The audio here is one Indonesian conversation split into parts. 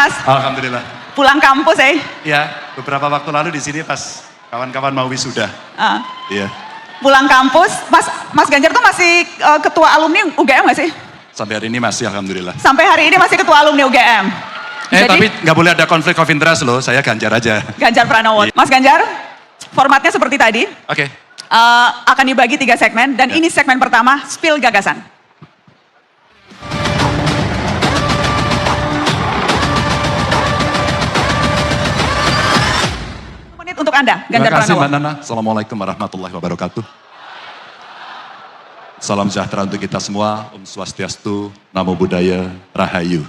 Mas? Alhamdulillah. Pulang kampus Ya, beberapa waktu lalu di sini pas kawan-kawan mau wisuda. Iya. Pulang kampus, Mas Ganjar tuh masih ketua alumni UGM nggak sih? Sampai hari ini masih alhamdulillah. Sampai hari ini masih ketua alumni UGM. Jadi, Tapi nggak boleh ada konflik of interest loh, saya Ganjar aja. Ganjar Pranowo. Iya. Mas Ganjar, formatnya seperti tadi. Oke. Akan dibagi 3 segmen dan ini segmen pertama, spill gagasan. Menit untuk Anda, Ganjar Terima kasih Pranowo. Mbak Nana. Assalamualaikum warahmatullahi wabarakatuh. Salam sejahtera untuk kita semua. Om Swastiastu, Namo Buddhaya, Rahayu.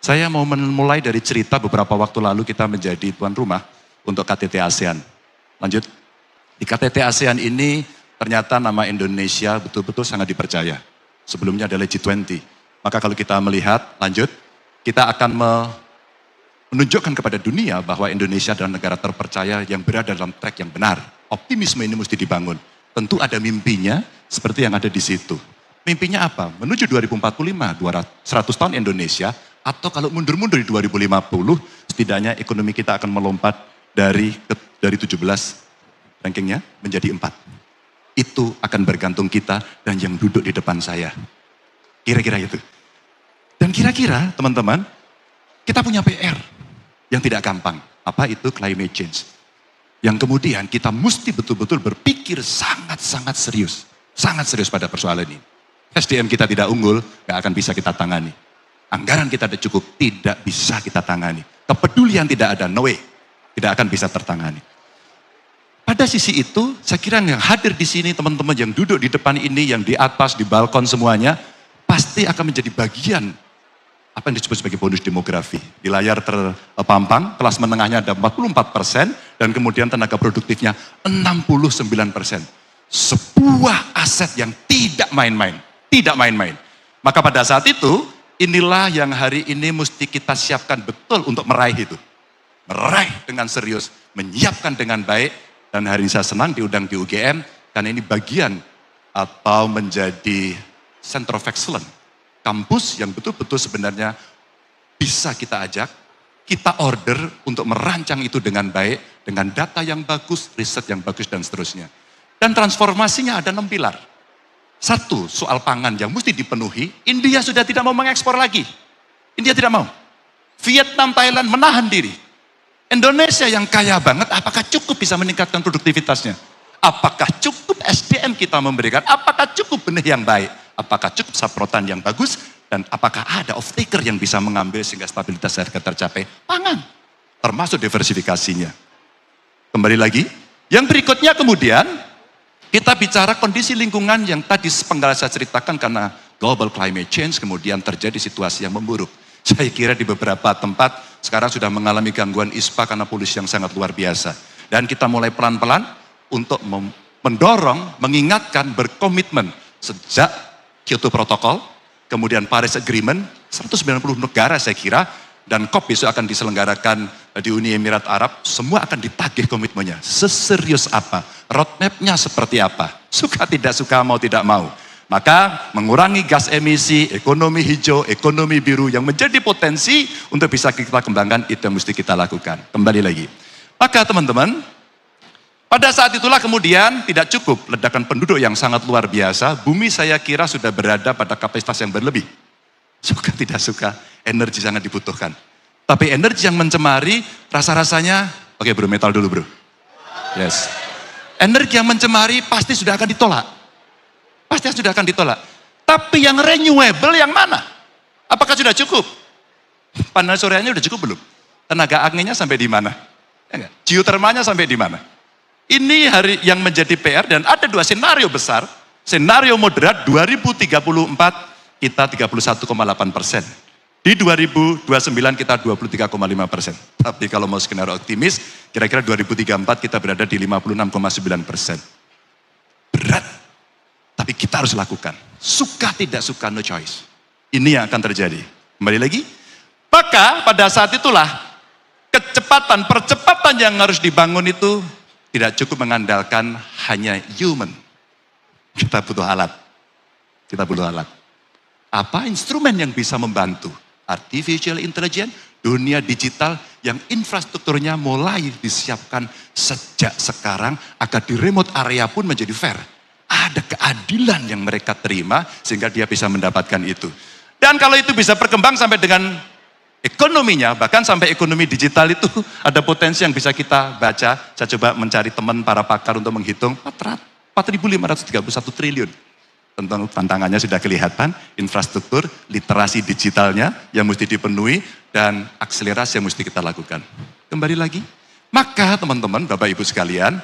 Saya mau memulai dari cerita beberapa waktu lalu kita menjadi tuan rumah untuk KTT ASEAN. Lanjut. Di KTT ASEAN ini ternyata nama Indonesia betul-betul sangat dipercaya. Sebelumnya adalah G20. Maka kalau kita melihat, lanjut, kita akan menunjukkan kepada dunia bahwa Indonesia adalah negara terpercaya yang berada dalam track yang benar. Optimisme ini mesti dibangun. Tentu ada mimpinya seperti yang ada di situ. Mimpinya apa? Menuju 2045, 100 tahun Indonesia, atau kalau mundur-mundur di 2050, setidaknya ekonomi kita akan melompat dari 17 rankingnya menjadi 4. Itu akan bergantung kita dan yang duduk di depan saya. Kira-kira itu. Dan kira-kira teman-teman, kita punya PR yang tidak gampang. Apa itu climate change? Yang kemudian kita mesti betul-betul berpikir sangat-sangat serius. Sangat serius pada persoalan ini. SDM kita tidak unggul, gak akan bisa kita tangani. Anggaran kita tidak cukup, tidak bisa kita tangani. Kepedulian tidak ada, no way. Tidak akan bisa tertangani. Pada sisi itu, saya kira yang hadir di sini, teman-teman yang duduk di depan ini, yang di atas, di balkon semuanya, pasti akan menjadi bagian apa yang disebut sebagai bonus demografi. Di layar terpampang, kelas menengahnya ada 44%, dan kemudian tenaga produktifnya 69%. Sebuah aset yang tidak main-main. Tidak main-main. Maka pada saat itu, inilah yang hari ini mesti kita siapkan betul untuk meraih itu. Meraih dengan serius, menyiapkan dengan baik, dan hari ini saya senang diundang di UGM, karena ini bagian atau menjadi Center of Excellence. Kampus yang betul-betul sebenarnya bisa kita ajak, kita order untuk merancang itu dengan baik, dengan data yang bagus, riset yang bagus, dan seterusnya. Dan transformasinya ada 6 pilar. 1, soal pangan yang mesti dipenuhi, India sudah tidak mau mengekspor lagi. India tidak mau. Vietnam, Thailand menahan diri. Indonesia yang kaya banget, apakah cukup bisa meningkatkan produktivitasnya? Apakah cukup SDM kita memberikan? Apakah cukup benih yang baik? Apakah cukup saprotan yang bagus? Dan apakah ada off-taker yang bisa mengambil sehingga stabilitas harga tercapai? Pangan. Termasuk diversifikasinya. Kembali lagi. Yang berikutnya kemudian, kita bicara kondisi lingkungan yang tadi sepenggal saya ceritakan karena global climate change kemudian terjadi situasi yang memburuk. Saya kira di beberapa tempat sekarang sudah mengalami gangguan ISPA karena polusi yang sangat luar biasa. Dan kita mulai pelan-pelan untuk mendorong, mengingatkan, berkomitmen sejak Kyoto Protocol, kemudian Paris Agreement, 190 negara saya kira, dan COP besok akan diselenggarakan di Uni Emirat Arab, semua akan ditagih komitmennya. Seserius apa? Roadmap-nya seperti apa? Suka tidak suka, mau tidak mau. Maka mengurangi gas emisi, ekonomi hijau, ekonomi biru yang menjadi potensi untuk bisa kita kembangkan, itu yang mesti kita lakukan. Kembali lagi. Maka teman-teman, pada saat itulah kemudian tidak cukup ledakan penduduk yang sangat luar biasa, bumi saya kira sudah berada pada kapasitas yang berlebih. Suka tidak suka, energi sangat dibutuhkan. Tapi energi yang mencemari, rasa-rasanya, oke bro, metal dulu bro. Yes. Energi yang mencemari pasti sudah akan ditolak. Pasti sudah akan ditolak. Tapi yang renewable yang mana? Apakah sudah cukup? Panel suryanya sudah cukup belum? Tenaga anginnya sampai di mana? Ya, geotermanya sampai di mana? Ini hari yang menjadi PR dan ada 2 senario besar. Senario moderat 2034 kita 31,8%. Di 2029 kita 23,5%. Tapi kalau mau skenario optimis, kira-kira 2034 kita berada di 56,9%. Berat, tapi kita harus lakukan. Suka tidak suka, no choice. Ini yang akan terjadi. Kembali lagi. Maka pada saat itulah, percepatan yang harus dibangun itu tidak cukup mengandalkan hanya human. Kita butuh alat. Kita butuh alat. Apa instrumen yang bisa membantu? Artificial intelligence Dunia digital yang infrastrukturnya mulai disiapkan sejak sekarang agar di remote area pun menjadi fair. Ada keadilan yang mereka terima sehingga dia bisa mendapatkan itu. Dan kalau itu bisa berkembang sampai dengan ekonominya, bahkan sampai ekonomi digital itu ada potensi yang bisa kita baca. Saya coba mencari teman para pakar untuk menghitung 4.531 triliun. Tentang tantangannya sudah kelihatan, infrastruktur, literasi digitalnya yang mesti dipenuhi, dan akselerasi yang mesti kita lakukan. Kembali lagi, maka teman-teman, Bapak Ibu sekalian,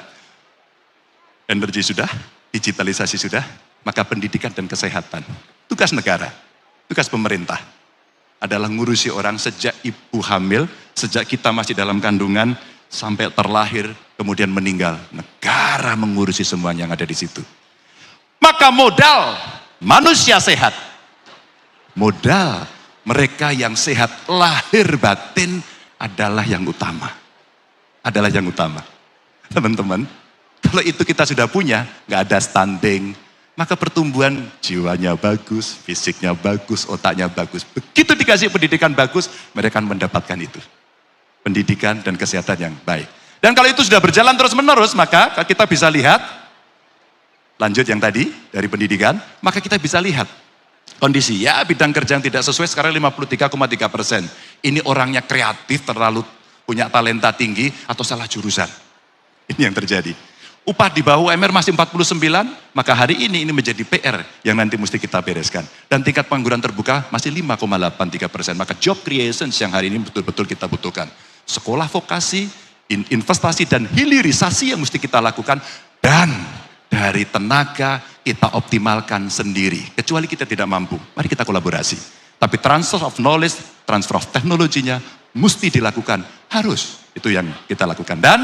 energi sudah, digitalisasi sudah, maka pendidikan dan kesehatan. Tugas negara, tugas pemerintah adalah ngurusi orang sejak ibu hamil, sejak kita masih dalam kandungan, sampai terlahir, kemudian meninggal. Negara mengurusi semua yang ada di situ. Maka modal manusia sehat, modal mereka yang sehat lahir batin adalah yang utama. Adalah yang utama. Teman-teman, kalau itu kita sudah punya, nggak ada stunting, maka pertumbuhan jiwanya bagus, fisiknya bagus, otaknya bagus. Begitu dikasih pendidikan bagus, mereka akan mendapatkan itu. Pendidikan dan kesehatan yang baik. Dan kalau itu sudah berjalan terus-menerus, maka kita bisa lihat, lanjut yang tadi, dari pendidikan, maka kita bisa lihat kondisi, ya bidang kerja yang tidak sesuai sekarang 53,3%. Ini orangnya kreatif, terlalu punya talenta tinggi, atau salah jurusan. Ini yang terjadi. Upah di bawah UMR masih 49, maka hari ini menjadi PR yang nanti mesti kita bereskan. Dan tingkat pengangguran terbuka masih 5,83%. Maka job creation yang hari ini betul-betul kita butuhkan. Sekolah vokasi, investasi dan hilirisasi yang mesti kita lakukan, dan dari tenaga kita optimalkan sendiri. Kecuali kita tidak mampu, mari kita kolaborasi. Tapi transfer of knowledge, transfer of teknologinya mesti dilakukan, harus. Itu yang kita lakukan. Dan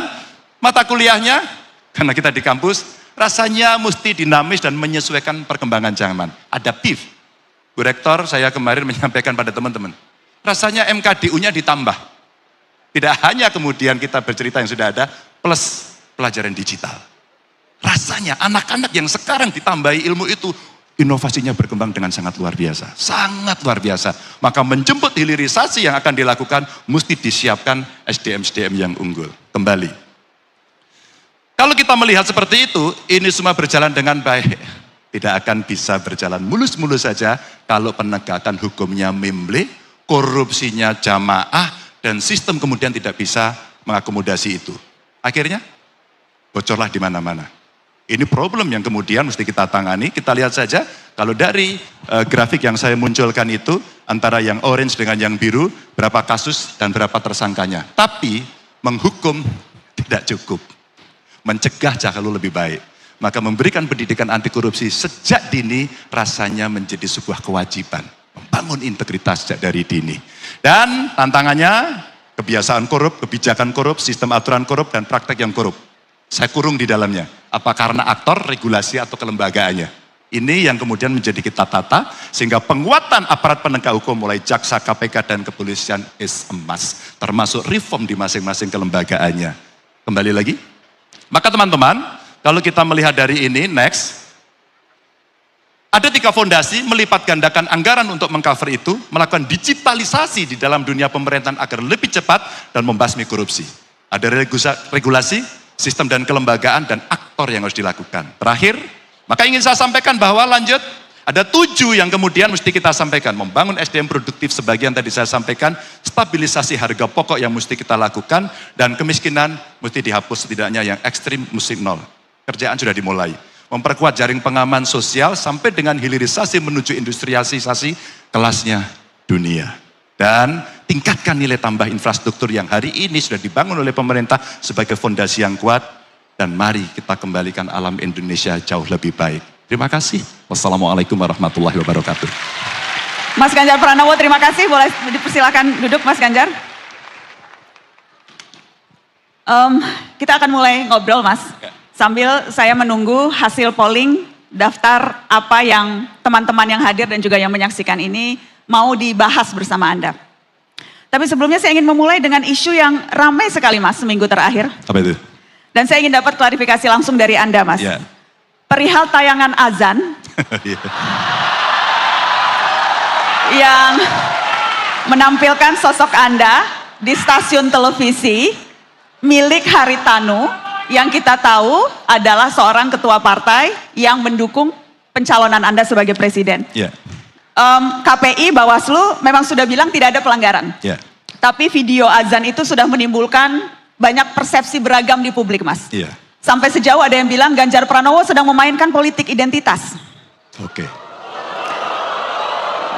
mata kuliahnya, karena kita di kampus, rasanya mesti dinamis dan menyesuaikan perkembangan zaman. Adaptif. Bu Rektor, saya kemarin menyampaikan pada teman-teman, rasanya MKDU-nya ditambah. Tidak hanya kemudian kita bercerita yang sudah ada, plus pelajaran digital. Rasanya anak-anak yang sekarang ditambahi ilmu itu, inovasinya berkembang dengan sangat luar biasa. Sangat luar biasa. Maka menjemput hilirisasi yang akan dilakukan, mesti disiapkan SDM-SDM yang unggul. Kembali. Kalau kita melihat seperti itu, ini semua berjalan dengan baik. Tidak akan bisa berjalan mulus-mulus saja kalau penegakan hukumnya memble, korupsinya jamaah, dan sistem kemudian tidak bisa mengakomodasi itu. Akhirnya, bocorlah di mana-mana. Ini problem yang kemudian mesti kita tangani. Kita lihat saja, kalau dari grafik yang saya munculkan itu, antara yang orange dengan yang biru, berapa kasus dan berapa tersangkanya. Tapi, menghukum tidak cukup. Mencegah jauh lebih baik. Maka memberikan pendidikan anti korupsi sejak dini rasanya menjadi sebuah kewajiban. Membangun integritas sejak dari dini. Dan tantangannya, kebiasaan korup, kebijakan korup, sistem aturan korup, dan praktek yang korup. Saya kurung di dalamnya. Apa karena aktor, regulasi, atau kelembagaannya. Ini yang kemudian menjadi kita tata, sehingga penguatan aparat penegak hukum mulai jaksa, KPK, dan kepolisian is a must. Termasuk reform di masing-masing kelembagaannya. Kembali lagi. Maka teman-teman, kalau kita melihat dari ini, next. Ada 3 fondasi melipat gandakan anggaran untuk mengcover itu, melakukan digitalisasi di dalam dunia pemerintahan agar lebih cepat dan membasmi korupsi. Ada regulasi, sistem dan kelembagaan, dan aktor yang harus dilakukan. Terakhir, maka ingin saya sampaikan bahwa lanjut, ada 7 yang kemudian mesti kita sampaikan. Membangun SDM produktif sebagian tadi saya sampaikan, stabilisasi harga pokok yang mesti kita lakukan, dan kemiskinan mesti dihapus setidaknya yang ekstrim mesti nol. Kerjaan sudah dimulai. Memperkuat jaring pengaman sosial sampai dengan hilirisasi menuju industrialisasi kelasnya dunia. Dan tingkatkan nilai tambah infrastruktur yang hari ini sudah dibangun oleh pemerintah sebagai fondasi yang kuat. Dan mari kita kembalikan alam Indonesia jauh lebih baik. Terima kasih. Wassalamualaikum warahmatullahi wabarakatuh. Mas Ganjar Pranowo, terima kasih. Boleh dipersilakan duduk Mas Ganjar. Kita akan mulai ngobrol Mas. Sambil saya menunggu hasil polling, daftar apa yang teman-teman yang hadir dan juga yang menyaksikan ini mau dibahas bersama Anda. Tapi sebelumnya saya ingin memulai dengan isu yang ramai sekali Mas seminggu terakhir. Apa itu? Dan saya ingin dapat klarifikasi langsung dari Anda Mas. Ya. Perihal tayangan azan yang menampilkan sosok Anda di stasiun televisi milik Haritanu yang kita tahu adalah seorang ketua partai yang mendukung pencalonan Anda sebagai presiden. Ya, KPI, Bawaslu memang sudah bilang tidak ada pelanggaran. ya, Tapi video azan itu sudah menimbulkan banyak persepsi beragam di publik, Mas. iya. Sampai sejauh ada yang bilang Ganjar Pranowo sedang memainkan politik identitas. Oke.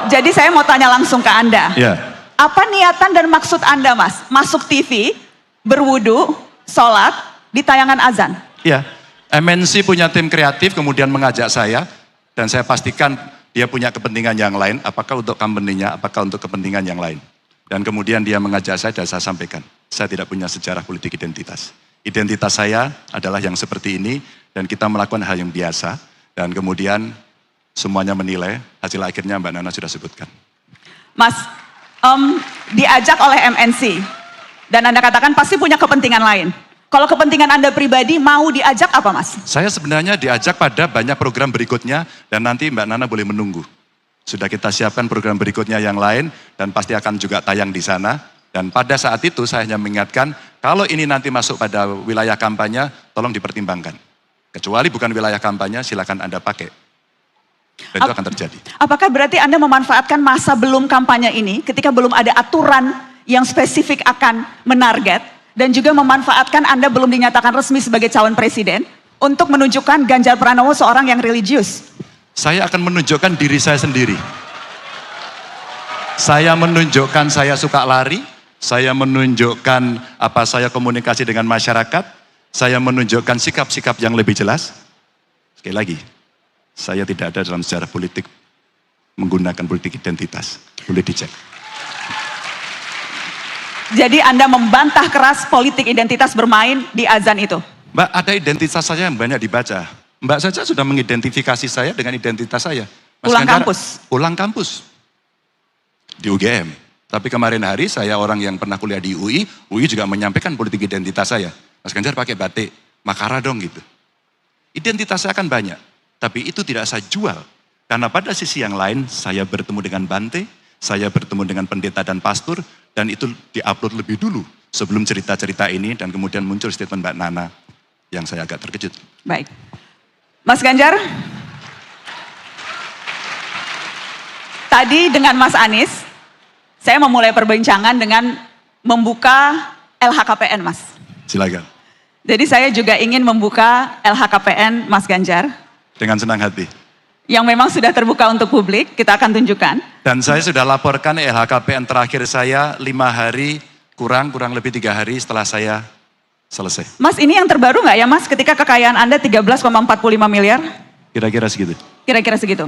Jadi saya mau tanya langsung ke Anda. Ya. Apa niatan dan maksud Anda, Mas? Masuk TV, berwudu, sholat, di tayangan azan? Ya, MNC punya tim kreatif kemudian mengajak saya dan saya pastikan dia punya kepentingan yang lain, apakah untuk company-nya, apakah untuk kepentingan yang lain. Dan kemudian dia mengajak saya dan saya sampaikan, saya tidak punya sejarah politik identitas. Identitas saya adalah yang seperti ini dan kita melakukan hal yang biasa dan kemudian semuanya menilai, hasil akhirnya Mbak Nana sudah sebutkan. Mas, diajak oleh MNC dan Anda katakan pasti punya kepentingan lain. Kalau kepentingan Anda pribadi mau diajak apa, Mas? Saya sebenarnya diajak pada banyak program berikutnya dan nanti Mbak Nana boleh menunggu. Sudah kita siapkan program berikutnya yang lain dan pasti akan juga tayang di sana. Dan pada saat itu saya hanya mengingatkan, kalau ini nanti masuk pada wilayah kampanye, tolong dipertimbangkan. Kecuali bukan wilayah kampanye, silakan Anda pakai. Dan itu akan terjadi. Apakah berarti Anda memanfaatkan masa belum kampanye ini, ketika belum ada aturan yang spesifik akan menarget, dan juga memanfaatkan Anda belum dinyatakan resmi sebagai calon presiden, untuk menunjukkan Ganjar Pranowo seorang yang religius? Saya akan menunjukkan diri saya sendiri. Saya menunjukkan saya suka lari, saya menunjukkan apa saya komunikasi dengan masyarakat, saya menunjukkan sikap-sikap yang lebih jelas. Sekali lagi, saya tidak ada dalam sejarah politik menggunakan politik identitas. Boleh dicek. Jadi Anda membantah keras politik identitas bermain di azan itu? Mbak, ada identitas saya yang banyak dibaca. Mbak saja sudah mengidentifikasi saya dengan identitas saya. Mas Pulang Ganjar, kampus? Pulang kampus. Di UGM. Tapi kemarin hari saya orang yang pernah kuliah di UI juga menyampaikan politik identitas saya. Mas Ganjar pakai batik, Makara dong gitu. Identitas saya kan banyak, tapi itu tidak saya jual. Karena pada sisi yang lain, saya bertemu dengan Bante, saya bertemu dengan pendeta dan pastor, dan itu diupload lebih dulu sebelum cerita-cerita ini, dan kemudian muncul statement Mbak Nana yang saya agak terkejut. Baik. Mas Ganjar, tadi dengan Mas Anies, saya memulai perbincangan dengan membuka LHKPN, Mas. Silakan. Jadi saya juga ingin membuka LHKPN Mas Ganjar. Dengan senang hati. Yang memang sudah terbuka untuk publik, kita akan tunjukkan. Dan saya sudah laporkan LHKPN terakhir saya 5 hari, kurang lebih 3 hari setelah saya selesai. Mas, ini yang terbaru nggak ya, Mas? Ketika kekayaan Anda 13,45 miliar? Kira-kira segitu. Kira-kira segitu.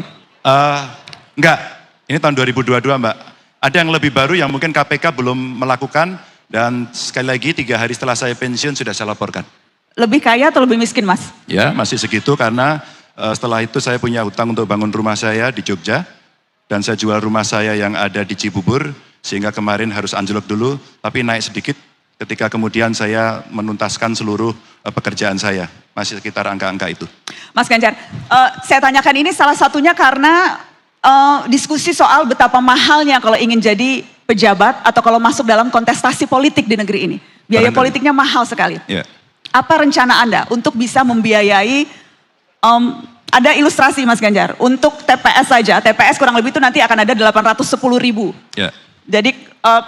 Enggak, ini tahun 2022 Mbak. Ada yang lebih baru yang mungkin KPK belum melakukan, dan sekali lagi 3 hari setelah saya pensiun sudah saya laporkan. Lebih kaya atau lebih miskin, Mas? Ya, masih segitu karena setelah itu saya punya hutang untuk bangun rumah saya di Jogja, dan saya jual rumah saya yang ada di Cibubur, sehingga kemarin harus anjlok dulu, tapi naik sedikit ketika kemudian saya menuntaskan seluruh pekerjaan saya. Masih sekitar angka-angka itu. Mas Ganjar, saya tanyakan ini salah satunya karena diskusi soal betapa mahalnya kalau ingin jadi pejabat atau kalau masuk dalam kontestasi politik di negeri ini. Biaya politiknya mahal sekali. Ya. Apa rencana Anda untuk bisa membiayai, ada ilustrasi Mas Ganjar, untuk TPS saja, TPS kurang lebih itu nanti akan ada 810.000. Ya. Jadi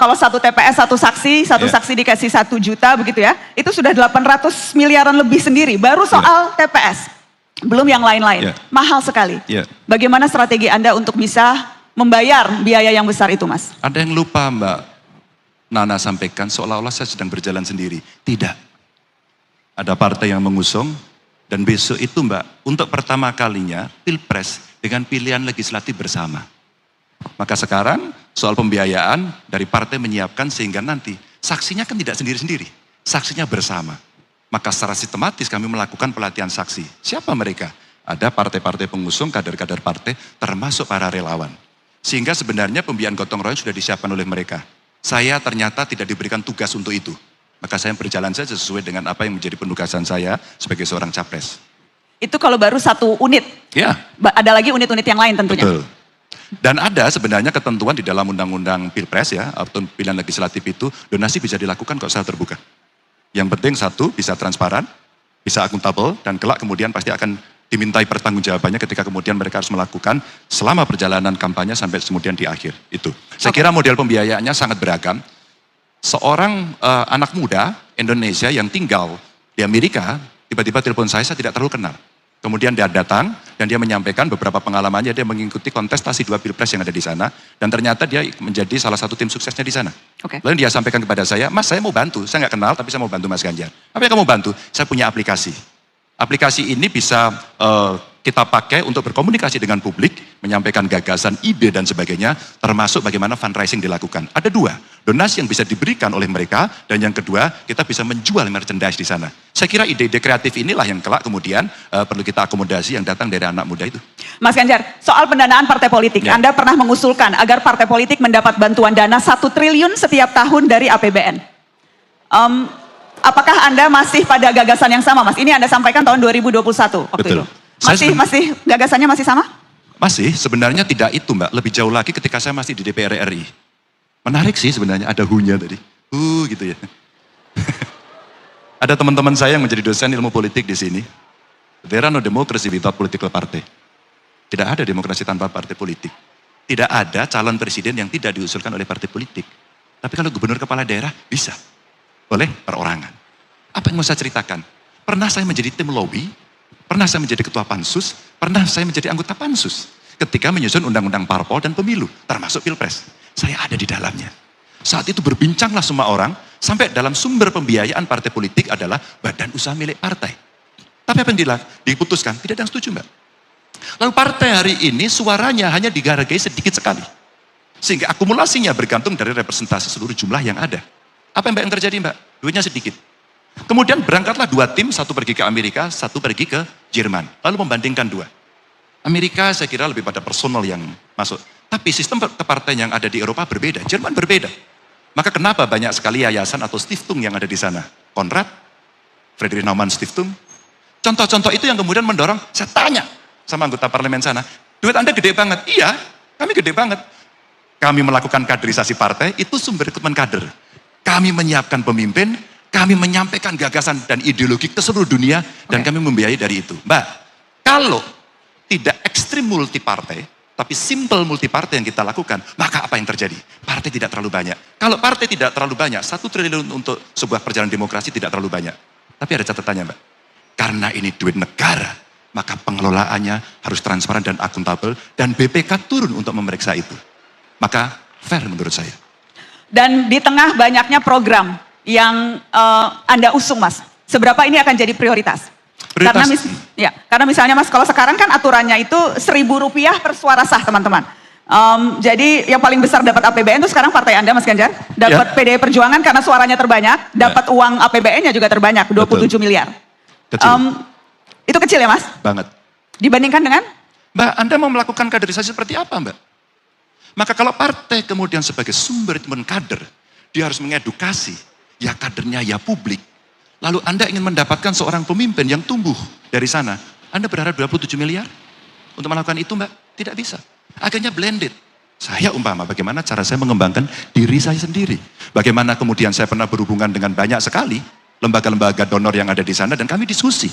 kalau satu TPS satu saksi dikasih 1 juta begitu ya, itu sudah 800 miliaran lebih sendiri, baru soal TPS. Belum yang lain-lain, mahal sekali. Bagaimana strategi Anda untuk bisa membayar biaya yang besar itu, Mas? Ada yang lupa Mbak Nana sampaikan seolah-olah saya sedang berjalan sendiri. Tidak. Ada partai yang mengusung, dan besok itu Mbak, untuk pertama kalinya Pilpres dengan pilihan legislatif bersama. Maka sekarang soal pembiayaan dari partai menyiapkan sehingga nanti saksinya kan tidak sendiri-sendiri, saksinya bersama. Maka secara sistematis kami melakukan pelatihan saksi. Siapa mereka? Ada partai-partai pengusung, kader-kader partai, termasuk para relawan. Sehingga sebenarnya pembiayaan gotong royong sudah disiapkan oleh mereka. Saya ternyata tidak diberikan tugas untuk itu. Maka saya berjalan saja sesuai dengan apa yang menjadi penugasan saya sebagai seorang capres. Itu kalau baru 1 unit? Ya. Ada lagi unit-unit yang lain tentunya? Betul. Dan ada sebenarnya ketentuan di dalam undang-undang Pilpres ya, atau pilihan legislatif itu, donasi bisa dilakukan kok secara terbuka. Yang penting satu, bisa transparan, bisa akuntabel, dan kelak kemudian pasti akan dimintai pertanggungjawabannya ketika kemudian mereka harus melakukan selama perjalanan kampanye sampai kemudian di akhir. Itu. Saya kira model pembiayaannya sangat beragam. Seorang anak muda Indonesia yang tinggal di Amerika, tiba-tiba telepon saya tidak terlalu kenal. Kemudian dia datang dan dia menyampaikan beberapa pengalamannya, dia mengikuti kontestasi 2 pilpres yang ada di sana, dan ternyata dia menjadi salah satu tim suksesnya di sana. Oke. Lalu dia sampaikan kepada saya, Mas saya mau bantu, saya nggak kenal tapi saya mau bantu Mas Ganjar. Apa yang kamu bantu? Saya punya aplikasi. Aplikasi ini bisa kita pakai untuk berkomunikasi dengan publik, menyampaikan gagasan, ide dan sebagainya, termasuk bagaimana fundraising dilakukan. Ada 2, donasi yang bisa diberikan oleh mereka, dan yang kedua, kita bisa menjual merchandise di sana. Saya kira ide-ide kreatif inilah yang kelak kemudian perlu kita akomodasi yang datang dari anak muda itu. Mas Ganjar, soal pendanaan partai politik, Ya. Anda pernah mengusulkan agar partai politik mendapat bantuan dana 1 triliun setiap tahun dari APBN. Apakah Anda masih pada gagasan yang sama, Mas? Ini Anda sampaikan tahun 2021 waktu Betul. itu. Masih gagasannya masih sama? Masih, sebenarnya tidak itu Mbak, lebih jauh lagi ketika saya masih di DPR RI. Menarik sih sebenarnya, ada hu-nya tadi. Gitu ya. Ada teman-teman saya yang menjadi dosen ilmu politik di sini. There are no democracy without political party. Tidak ada demokrasi tanpa partai politik. Tidak ada calon presiden yang tidak diusulkan oleh partai politik. Tapi kalau gubernur kepala daerah, bisa. Oleh perorangan. Apa yang mau saya ceritakan? Pernah saya menjadi tim lobby, pernah saya menjadi ketua pansus, pernah saya menjadi anggota pansus. Ketika menyusun undang-undang parpol dan pemilu, termasuk pilpres. Saya ada di dalamnya. Saat itu berbincanglah semua orang, sampai dalam sumber pembiayaan partai politik adalah badan usaha milik partai. Tapi apa yang diputuskan? Tidak ada yang setuju Mbak. Lalu partai hari ini suaranya hanya dihargai sedikit sekali. Sehingga akumulasinya bergantung dari representasi seluruh jumlah yang ada. Apa yang terjadi Mbak? Duitnya sedikit. Kemudian berangkatlah 2 tim, satu pergi ke Amerika, satu pergi ke Jerman. Lalu membandingkan 2. Amerika saya kira lebih pada personal yang masuk. Tapi sistem kepartaian yang ada di Eropa berbeda, Jerman berbeda. Maka kenapa banyak sekali yayasan atau stiftung yang ada di sana? Konrad, Friedrich Naumann Stiftung. Contoh-contoh itu yang kemudian mendorong, saya tanya sama anggota parlemen sana, duit Anda gede banget. Iya, kami gede banget. Kami melakukan kaderisasi partai, itu sumber rekrutmen kader. Kami menyiapkan pemimpin, kami menyampaikan gagasan dan ideologi ke seluruh dunia, dan kami membiayai dari itu. Mbak, kalau tidak ekstrim multipartai, tapi simple multipartai yang kita lakukan, maka apa yang terjadi? Partai tidak terlalu banyak. Kalau partai tidak terlalu banyak, 1 triliun untuk sebuah perjalanan demokrasi tidak terlalu banyak. Tapi ada catatannya Mbak, karena ini duit negara, maka pengelolaannya harus transparan dan akuntabel, dan BPK turun untuk memeriksa itu. Maka fair menurut saya. Dan di tengah banyaknya program yang Anda usung Mas, seberapa ini akan jadi prioritas? Karena misalnya Mas, kalau sekarang kan aturannya itu Rp1.000 per suara sah teman-teman. Jadi yang paling besar dapat APBN itu sekarang partai Anda Mas Ganjar. Dapat PDI Perjuangan karena suaranya terbanyak, dapat uang APBN-nya juga terbanyak, 27 miliar. Kecil. Itu kecil ya Mas? Banget. Dibandingkan dengan? Mbak, Anda mau melakukan kaderisasi seperti apa Mbak? Maka kalau partai kemudian sebagai sumber kader, dia harus mengedukasi, ya kadernya, ya publik. Lalu Anda ingin mendapatkan seorang pemimpin yang tumbuh dari sana. Anda berharap 27 miliar untuk melakukan itu Mbak? Tidak bisa. Akhirnya blended. Saya umpama bagaimana cara saya mengembangkan diri saya sendiri. Bagaimana kemudian saya pernah berhubungan dengan banyak sekali lembaga-lembaga donor yang ada di sana dan kami diskusi.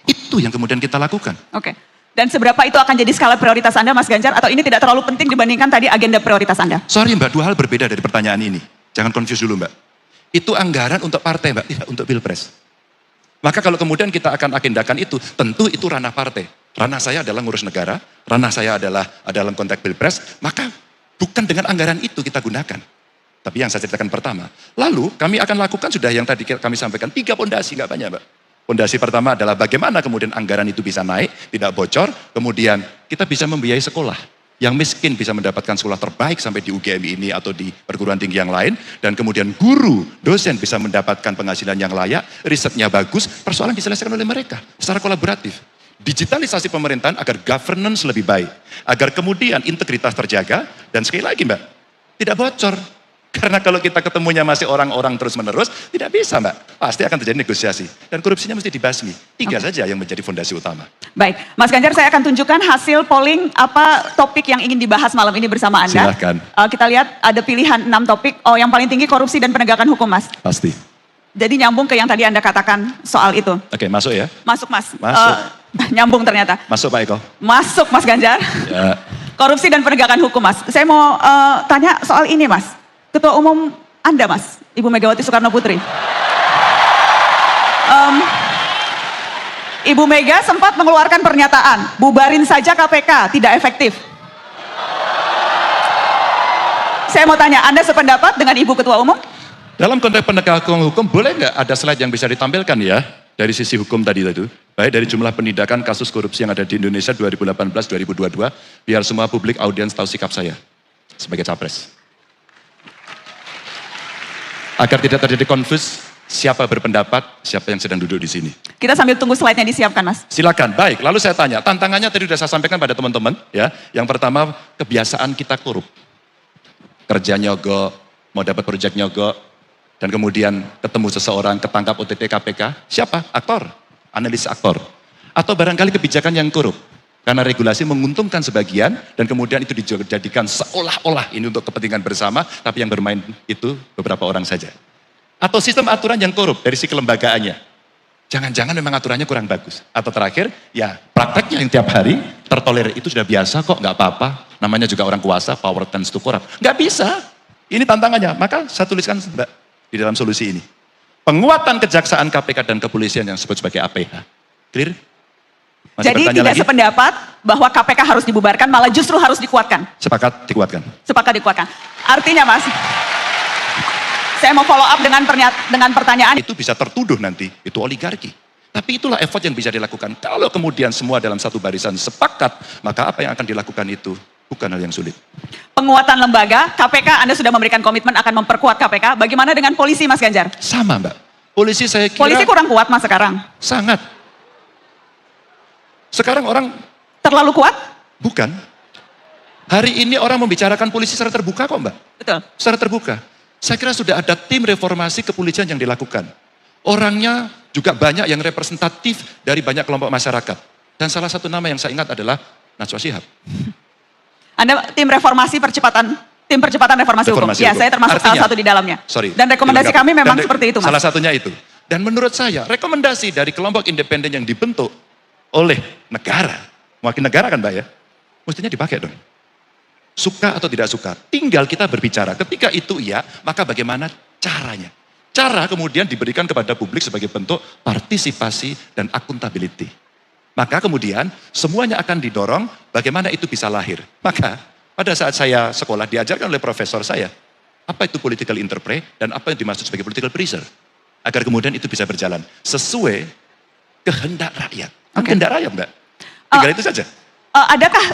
Itu yang kemudian kita lakukan. Oke. Dan seberapa itu akan jadi skala prioritas Anda Mas Ganjar, atau ini tidak terlalu penting dibandingkan tadi agenda prioritas Anda? Sorry Mbak, 2 hal berbeda dari pertanyaan ini. Jangan confuse dulu Mbak. Itu anggaran untuk partai Mbak, tidak untuk pilpres. Maka kalau kemudian kita akan agendakan itu, tentu itu ranah partai. Ranah saya adalah ngurus negara, ranah saya adalah dalam konteks pilpres, maka bukan dengan anggaran itu kita gunakan. Tapi yang saya ceritakan pertama. Lalu kami akan lakukan sudah yang tadi kami sampaikan, 3 pondasi, nggak banyak Mbak. Pondasi pertama adalah bagaimana kemudian anggaran itu bisa naik, tidak bocor, kemudian kita bisa membiayai sekolah. Yang miskin bisa mendapatkan sekolah terbaik sampai di UGM ini atau di perguruan tinggi yang lain, dan kemudian guru, dosen bisa mendapatkan penghasilan yang layak, risetnya bagus, persoalan diselesaikan oleh mereka secara kolaboratif. Digitalisasi pemerintahan agar governance lebih baik, agar kemudian integritas terjaga, dan sekali lagi Mbak, tidak bocor. Karena kalau kita ketemunya masih orang-orang terus-menerus, tidak bisa Mbak. Pasti akan terjadi negosiasi. Dan korupsinya mesti dibasmi. Tiga saja yang menjadi fondasi utama. Baik, Mas Ganjar, saya akan tunjukkan hasil polling apa topik yang ingin dibahas malam ini bersama Anda. Silahkan. Kita lihat ada pilihan 6 topik. Oh, yang paling tinggi korupsi dan penegakan hukum, Mas. Pasti. Jadi nyambung ke yang tadi Anda katakan soal itu. Oke, masuk ya. Masuk, Mas. Masuk. Nyambung ternyata. Masuk Pak Eko. Masuk, Mas Ganjar. Ya. Korupsi dan penegakan hukum, Mas. Saya mau tanya soal ini, Mas. Ketua Umum Anda, Mas, Ibu Megawati Soekarno Putri. Ibu Mega sempat mengeluarkan pernyataan, bubarin saja KPK, tidak efektif. Saya mau tanya, Anda sependapat dengan Ibu Ketua Umum? Dalam konteks penegakan hukum, boleh nggak ada slide yang bisa ditampilkan ya? Dari sisi hukum tadi itu. Baik dari jumlah penindakan kasus korupsi yang ada di Indonesia 2018-2022. Biar semua publik audiens tahu sikap saya sebagai capres. Agar tidak terjadi konfus, siapa berpendapat, siapa yang sedang duduk di sini. Kita sambil tunggu slide-nya disiapkan, Mas. Silakan. Baik, lalu saya tanya, tantangannya tadi sudah saya sampaikan pada teman-teman ya. Yang pertama, kebiasaan kita korup. Kerja nyogok, mau dapat proyek nyogok, dan kemudian ketemu seseorang ketangkap OTT KPK, siapa? Aktor, analis aktor. Atau barangkali kebijakan yang korup. Karena regulasi menguntungkan sebagian dan kemudian itu dijadikan seolah-olah ini untuk kepentingan bersama, tapi yang bermain itu beberapa orang saja. Atau sistem aturan yang korup dari sisi kelembagaannya. Jangan-jangan memang aturannya kurang bagus. Atau terakhir, ya prakteknya yang tiap hari tertolerir itu sudah biasa kok, nggak apa-apa. Namanya juga orang kuasa, power tends to corrupt. Nggak bisa. Ini tantangannya. Maka saya tuliskan Mbak di dalam solusi ini. Penguatan kejaksaan KPK dan kepolisian yang disebut sebagai APH. Clear? Masih Jadi bertanya tidak lagi? sependapat bahwa KPK harus dibubarkan, malah justru harus dikuatkan. Sepakat, dikuatkan. Sepakat dikuatkan. Artinya, Mas, saya mau follow up dengan pertanyaan. Itu bisa tertuduh nanti, itu oligarki. Tapi itulah effort yang bisa dilakukan. Kalau kemudian semua dalam satu barisan sepakat, maka apa yang akan dilakukan itu bukan hal yang sulit. Penguatan lembaga, KPK Anda sudah memberikan komitmen akan memperkuat KPK. Bagaimana dengan polisi, Mas Ganjar? Sama Mbak. Polisi saya kira Polisi kurang kuat, Mas, sekarang. sangat. Sekarang orang Terlalu kuat? bukan. Hari ini orang membicarakan polisi secara terbuka kok Mbak. Betul. Secara terbuka. Saya kira sudah ada tim reformasi kepolisian yang dilakukan. Orangnya juga banyak yang representatif dari banyak kelompok masyarakat. Dan salah satu nama yang saya ingat adalah Najwa Shihab. Anda tim reformasi tim percepatan reformasi hukum. Ya, saya termasuk salah satu di dalamnya. Dan rekomendasi kami memang seperti itu, Mas. Salah satunya itu. Dan menurut saya, rekomendasi dari kelompok independen yang dibentuk oleh negara, mewakili negara kan Mbak ya, mestinya dipakai dong. Suka atau tidak suka, tinggal kita berbicara. Ketika itu iya, maka bagaimana caranya? Cara kemudian diberikan kepada publik sebagai bentuk partisipasi dan akuntability. Maka kemudian semuanya akan didorong bagaimana itu bisa lahir. Maka pada saat saya sekolah diajarkan oleh profesor saya, apa itu political interplay dan apa yang dimaksud sebagai political pressure. Agar kemudian itu bisa berjalan sesuai kehendak rakyat. Kehendak rakyat Mbak. Tinggal itu saja. Adakah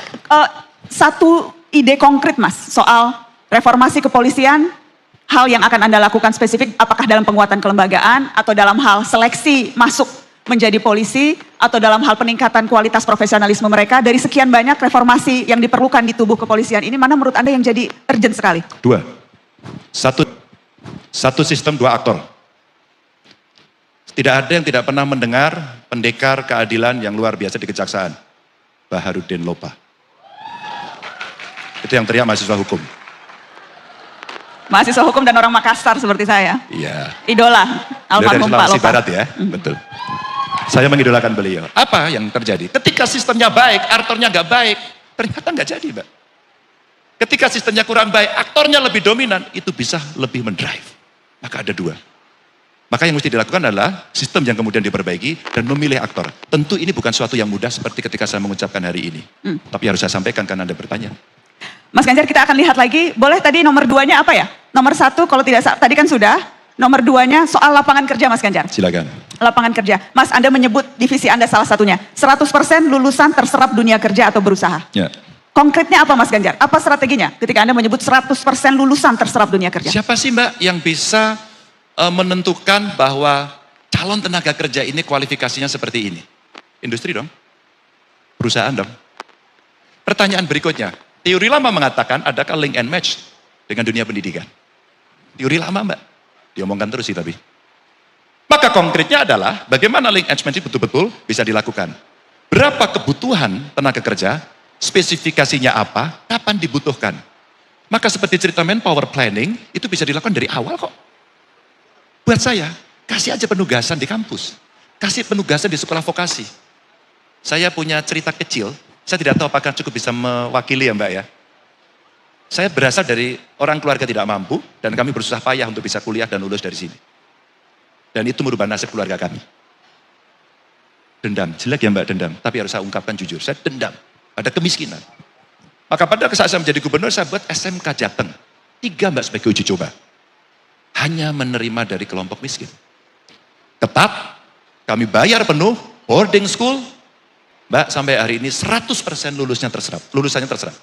satu ide konkret, Mas, soal reformasi kepolisian, hal yang akan Anda lakukan spesifik, apakah dalam penguatan kelembagaan, atau dalam hal seleksi masuk menjadi polisi, atau dalam hal peningkatan kualitas profesionalisme mereka, dari sekian banyak reformasi yang diperlukan di tubuh kepolisian ini, mana menurut Anda yang jadi urgent sekali? Dua. Satu sistem, dua aktor. Tidak ada yang tidak pernah mendengar pendekar keadilan yang luar biasa di kejaksaan. Baharudin Lopa. Itu yang teriak mahasiswa hukum. Mahasiswa hukum dan orang Makassar seperti saya. Iya. Idola, almarhum Dari Pak Sulawesi Lopa. Barat ya, betul. Saya mengidolakan beliau. Apa yang terjadi? Ketika sistemnya baik, aktornya nggak baik, ternyata nggak jadi, Mbak. Ketika sistemnya kurang baik, aktornya lebih dominan, itu bisa lebih mendrive. Maka ada dua. Maka yang mesti dilakukan adalah sistem yang kemudian diperbaiki dan memilih aktor. Tentu ini bukan suatu yang mudah seperti ketika saya mengucapkan hari ini. Tapi harus saya sampaikan karena Anda bertanya. Mas Ganjar, kita akan lihat lagi. Boleh tadi nomor 2-nya apa ya? Nomor 1 kalau tidak tadi kan sudah. Nomor 2-nya soal lapangan kerja, Mas Ganjar. Silakan. Lapangan kerja. Mas, Anda menyebut divisi Anda salah satunya. 100% lulusan terserap dunia kerja atau berusaha. Ya. Konkretnya apa, Mas Ganjar? Apa strateginya ketika Anda menyebut 100% lulusan terserap dunia kerja? Siapa sih Mbak yang bisa menentukan bahwa calon tenaga kerja ini kualifikasinya seperti ini? Industri dong. Perusahaan dong. Pertanyaan berikutnya. Teori lama mengatakan adakah link and match dengan dunia pendidikan? Teori lama Mbak, diomongkan terus sih tapi. Maka konkretnya adalah bagaimana link engagement itu betul-betul bisa dilakukan. Berapa kebutuhan tenaga kerja, spesifikasinya apa, kapan dibutuhkan. Maka seperti cerita manpower planning, itu bisa dilakukan dari awal kok. Buat saya, kasih aja penugasan di kampus. Kasih penugasan di sekolah vokasi. Saya punya cerita kecil, saya tidak tahu apakah cukup bisa mewakili ya Mbak ya. Saya berasal dari orang keluarga tidak mampu, dan kami bersusah payah untuk bisa kuliah dan lulus dari sini. Dan itu merubah nasib keluarga kami. Dendam, jelek ya Mbak dendam, tapi harus saya ungkapkan jujur, saya dendam, ada kemiskinan. Maka pada saat saya menjadi gubernur, saya buat SMK Jateng. 3 Mbak sebagai uji coba. Hanya menerima dari kelompok miskin. Ketat, kami bayar penuh, boarding school, Mbak sampai hari ini 100% lulusannya terserap.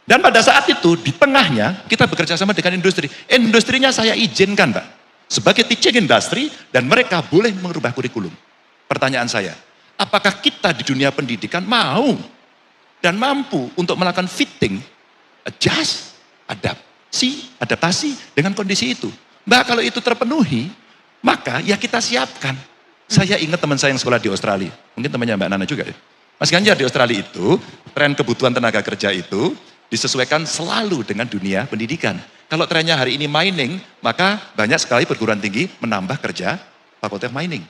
Dan pada saat itu, di tengahnya, kita bekerja sama dengan industri. Industrinya saya izinkan Mbak. Sebagai teaching industry, dan mereka boleh merubah kurikulum. Pertanyaan saya, apakah kita di dunia pendidikan mau dan mampu untuk melakukan fitting, adjust, adaptasi dengan kondisi itu? Mbak, kalau itu terpenuhi, maka ya kita siapkan. Saya ingat teman saya yang sekolah di Australia, mungkin temannya Mbak Nana juga ya. Mas Ganjar di Australia itu, tren kebutuhan tenaga kerja itu disesuaikan selalu dengan dunia pendidikan. Kalau trennya hari ini mining, maka banyak sekali perguruan tinggi menambah kerja fakultas mining.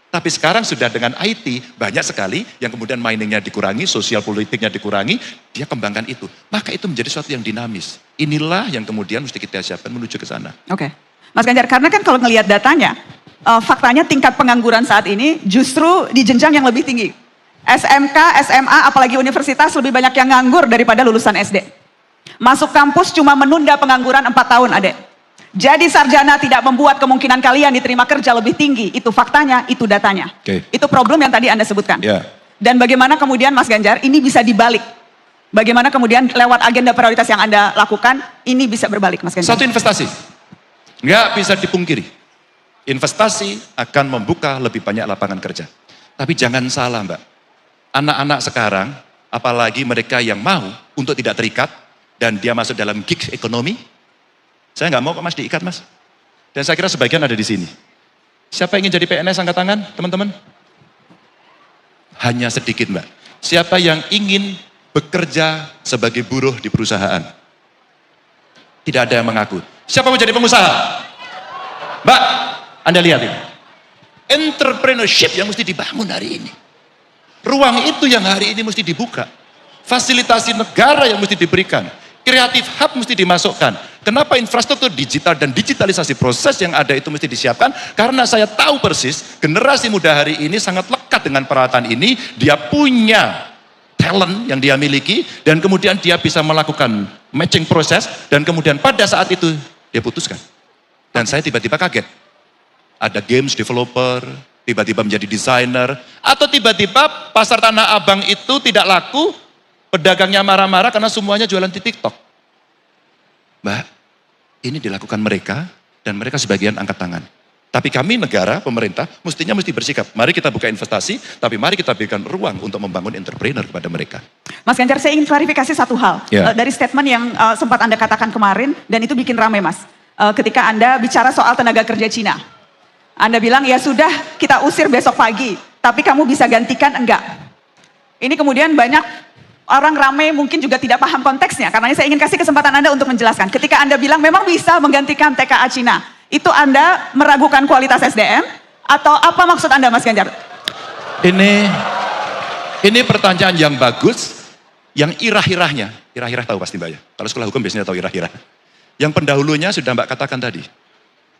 Tapi sekarang sudah dengan IT, banyak sekali yang kemudian miningnya dikurangi, sosial politiknya dikurangi, dia kembangkan itu. Maka itu menjadi sesuatu yang dinamis. Inilah yang kemudian mesti kita siapkan menuju ke sana. Oke. Mas Ganjar, karena kan kalau ngelihat datanya, faktanya tingkat pengangguran saat ini justru di jenjang yang lebih tinggi. SMK, SMA, apalagi universitas lebih banyak yang nganggur daripada lulusan SD. Masuk kampus cuma menunda pengangguran 4 tahun, adek. Jadi sarjana tidak membuat kemungkinan kalian diterima kerja lebih tinggi. Itu faktanya, itu datanya. Itu problem yang tadi Anda sebutkan. Dan bagaimana kemudian Mas Ganjar ini bisa dibalik? Bagaimana kemudian lewat agenda prioritas yang Anda lakukan, ini bisa berbalik Mas Ganjar? Satu, investasi. Nggak bisa dipungkiri. Investasi akan membuka lebih banyak lapangan kerja. Tapi jangan salah Mbak. Anak-anak sekarang, apalagi mereka yang mau untuk tidak terikat, dan dia masuk dalam gig ekonomi, saya nggak mau kok Mas diikat Mas. Dan saya kira sebagian ada di sini. Siapa yang ingin jadi PNS angkat tangan, teman-teman? Hanya sedikit Mbak. Siapa yang ingin bekerja sebagai buruh di perusahaan? Tidak ada yang mengaku. Siapa mau jadi pengusaha? Mbak, Anda lihat ini. Entrepreneurship yang mesti dibangun hari ini. Ruang itu yang hari ini mesti dibuka. Fasilitasi negara yang mesti diberikan. Kreatif hub mesti dimasukkan. Kenapa infrastruktur digital dan digitalisasi proses yang ada itu mesti disiapkan? Karena saya tahu persis generasi muda hari ini sangat lekat dengan peralatan ini. Dia punya talent yang dia miliki dan kemudian dia bisa melakukan matching proses dan kemudian pada saat itu dia putuskan. Dan saya tiba-tiba kaget. Ada games developer, tiba-tiba menjadi desainer, atau tiba-tiba pasar Tanah Abang itu tidak laku. Pedagangnya marah-marah karena semuanya jualan di TikTok. Mbak, ini dilakukan mereka dan mereka sebagian angkat tangan. Tapi kami negara, pemerintah, mesti bersikap. Mari kita buka investasi, tapi mari kita berikan ruang untuk membangun entrepreneur kepada mereka. Mas Ganjar, saya ingin klarifikasi satu hal. Dari statement yang sempat Anda katakan kemarin, dan itu bikin ramai Mas. Ketika Anda bicara soal tenaga kerja Cina. Anda bilang, ya sudah kita usir besok pagi, tapi kamu bisa gantikan enggak. Ini kemudian banyak orang ramai mungkin juga tidak paham konteksnya. Karena saya ingin kasih kesempatan Anda untuk menjelaskan. Ketika Anda bilang memang bisa menggantikan TKA Cina. Itu Anda meragukan kualitas SDM? Atau apa maksud Anda Mas Ganjar? Ini pertanyaan yang bagus. Yang irah-irahnya. Irah-irah tahu pasti Mbak ya. Kalau sekolah hukum biasanya tahu irah-irah. Yang pendahulunya sudah Mbak katakan tadi.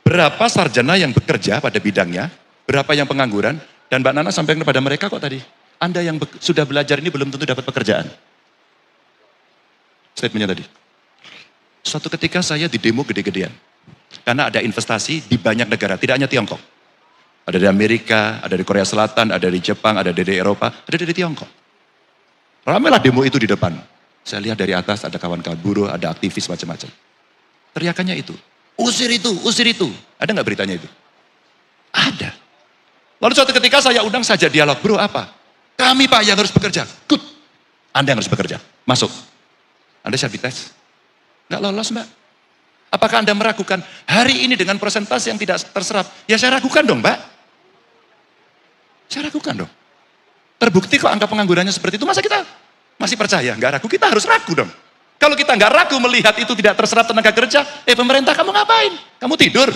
Berapa sarjana yang bekerja pada bidangnya. Berapa yang pengangguran. Dan Mbak Nana sampaikan kepada mereka kok tadi. Anda yang sudah belajar ini belum tentu dapat pekerjaan. Statementnya tadi. Suatu ketika saya di demo gede-gedean. Karena ada investasi di banyak negara, tidak hanya Tiongkok. Ada di Amerika, ada di Korea Selatan, ada di Jepang, ada di Eropa, ada di Tiongkok. Ramailah demo itu di depan. Saya lihat dari atas ada kawan-kawan buruh, ada aktivis macam-macam. Teriakannya itu, usir itu, usir itu. Ada nggak beritanya itu? Ada. Lalu suatu ketika saya undang saja dialog, bro apa? Kami Pak yang harus bekerja. Good. Anda yang harus bekerja. Masuk. Anda siap dites? Nggak lolos Mbak. Apakah Anda meragukan hari ini dengan persentase yang tidak terserap? Ya saya ragukan dong, Mbak. Saya ragukan dong. Terbukti kok angka penganggurannya seperti itu, masa kita masih percaya? Nggak ragu, kita harus ragu dong. Kalau kita nggak ragu melihat itu tidak terserap tenaga kerja, pemerintah kamu ngapain? Kamu tidur.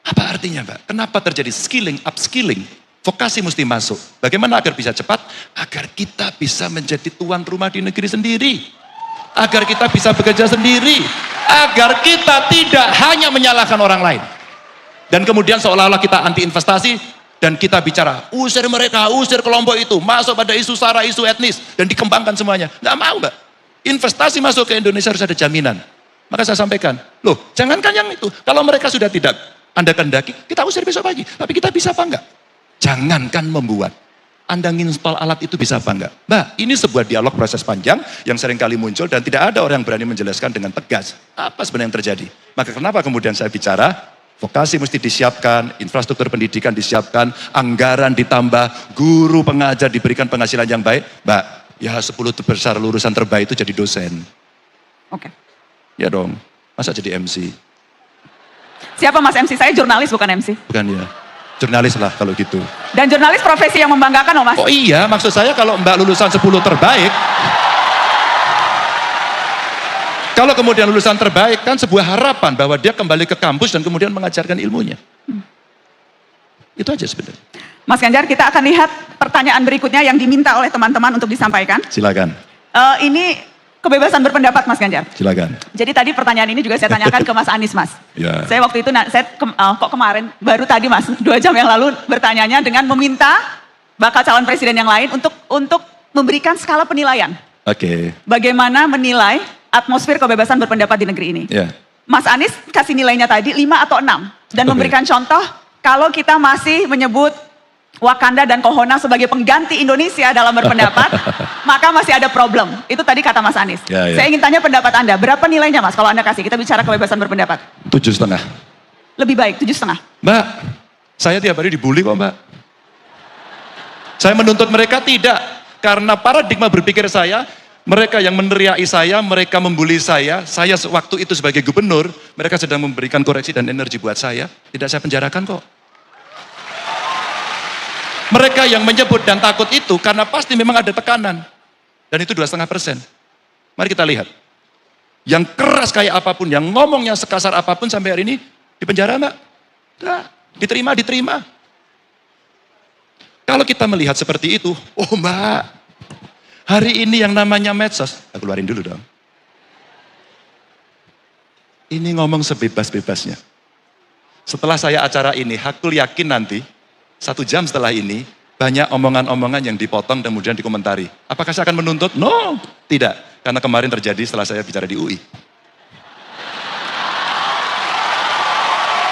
Apa artinya, Mbak? Kenapa terjadi skilling, upskilling? Vokasi mesti masuk. Bagaimana agar bisa cepat? Agar kita bisa menjadi tuan rumah di negeri sendiri. Agar kita bisa bekerja sendiri. Agar kita tidak hanya menyalahkan orang lain. Dan kemudian seolah-olah kita anti investasi, dan kita bicara, usir mereka, usir kelompok itu, masuk pada isu sara, isu etnis, dan dikembangkan semuanya. Nggak mau, Mbak. Investasi masuk ke Indonesia harus ada jaminan. Maka saya sampaikan, loh jangankan yang itu, kalau mereka sudah tidak Anda kendaki, kita usir besok pagi. Tapi kita bisa apa enggak? Jangankan membuat. Anda nginstall alat itu bisa apa enggak? Mbak, ini sebuah dialog proses panjang yang sering kali muncul dan tidak ada orang yang berani menjelaskan dengan tegas. Apa sebenarnya yang terjadi? Maka kenapa kemudian saya bicara, vokasi mesti disiapkan, infrastruktur pendidikan disiapkan, anggaran ditambah, guru pengajar diberikan penghasilan yang baik. Mbak, ya 10 besar lulusan terbaik itu jadi dosen. Oke. Ya dong, masa jadi MC? Siapa Mas MC? Saya jurnalis bukan MC. Bukan ya, jurnalis lah kalau gitu. Dan jurnalis profesi yang membanggakan loh Mas. Oh iya, maksud saya kalau Mbak lulusan 10 terbaik, kalau kemudian lulusan terbaik kan sebuah harapan bahwa dia kembali ke kampus dan kemudian mengajarkan ilmunya. Itu aja sebenarnya. Mas Ganjar, kita akan lihat pertanyaan berikutnya yang diminta oleh teman-teman untuk disampaikan. Silakan. Ini kebebasan berpendapat Mas Ganjar. Silakan. Jadi tadi pertanyaan ini juga saya tanyakan ke Mas Anies Mas. Ya. Saya waktu itu, kok kemarin, baru tadi Mas, 2 jam yang lalu bertanyanya dengan meminta bakal calon presiden yang lain untuk memberikan skala penilaian. Oke. Bagaimana menilai atmosfer kebebasan berpendapat di negeri ini. Ya. Mas Anies kasih nilainya tadi 5 atau 6. Dan memberikan contoh kalau kita masih menyebut Wakanda dan Kohona sebagai pengganti Indonesia dalam berpendapat, maka masih ada problem. Itu tadi kata Mas Anies. Ya, ya. Saya ingin tanya pendapat Anda, berapa nilainya Mas kalau Anda kasih? Kita bicara kebebasan berpendapat. 7,5. Lebih baik, 7,5. Mbak, saya tiap hari dibully kok Mbak. Saya menuntut mereka tidak. Karena paradigma berpikir saya, mereka yang meneriaki saya, mereka membuli saya waktu itu sebagai gubernur, mereka sedang memberikan koreksi dan energi buat saya, tidak saya penjarakan kok. Mereka yang menyebut dan takut itu karena pasti memang ada tekanan. Dan itu 2,5%. Mari kita lihat. Yang keras kayak apapun, yang ngomongnya sekasar apapun sampai hari ini dipenjara Mbak. Nah, diterima. Kalau kita melihat seperti itu, oh Mbak, hari ini yang namanya medsos, aku keluarin dulu dong. Ini ngomong sebebas-bebasnya. Setelah saya acara ini, aku yakin nanti, 1 jam setelah ini, banyak omongan-omongan yang dipotong dan kemudian dikomentari. Apakah saya akan menuntut? No, tidak. Karena kemarin terjadi setelah saya bicara di UI.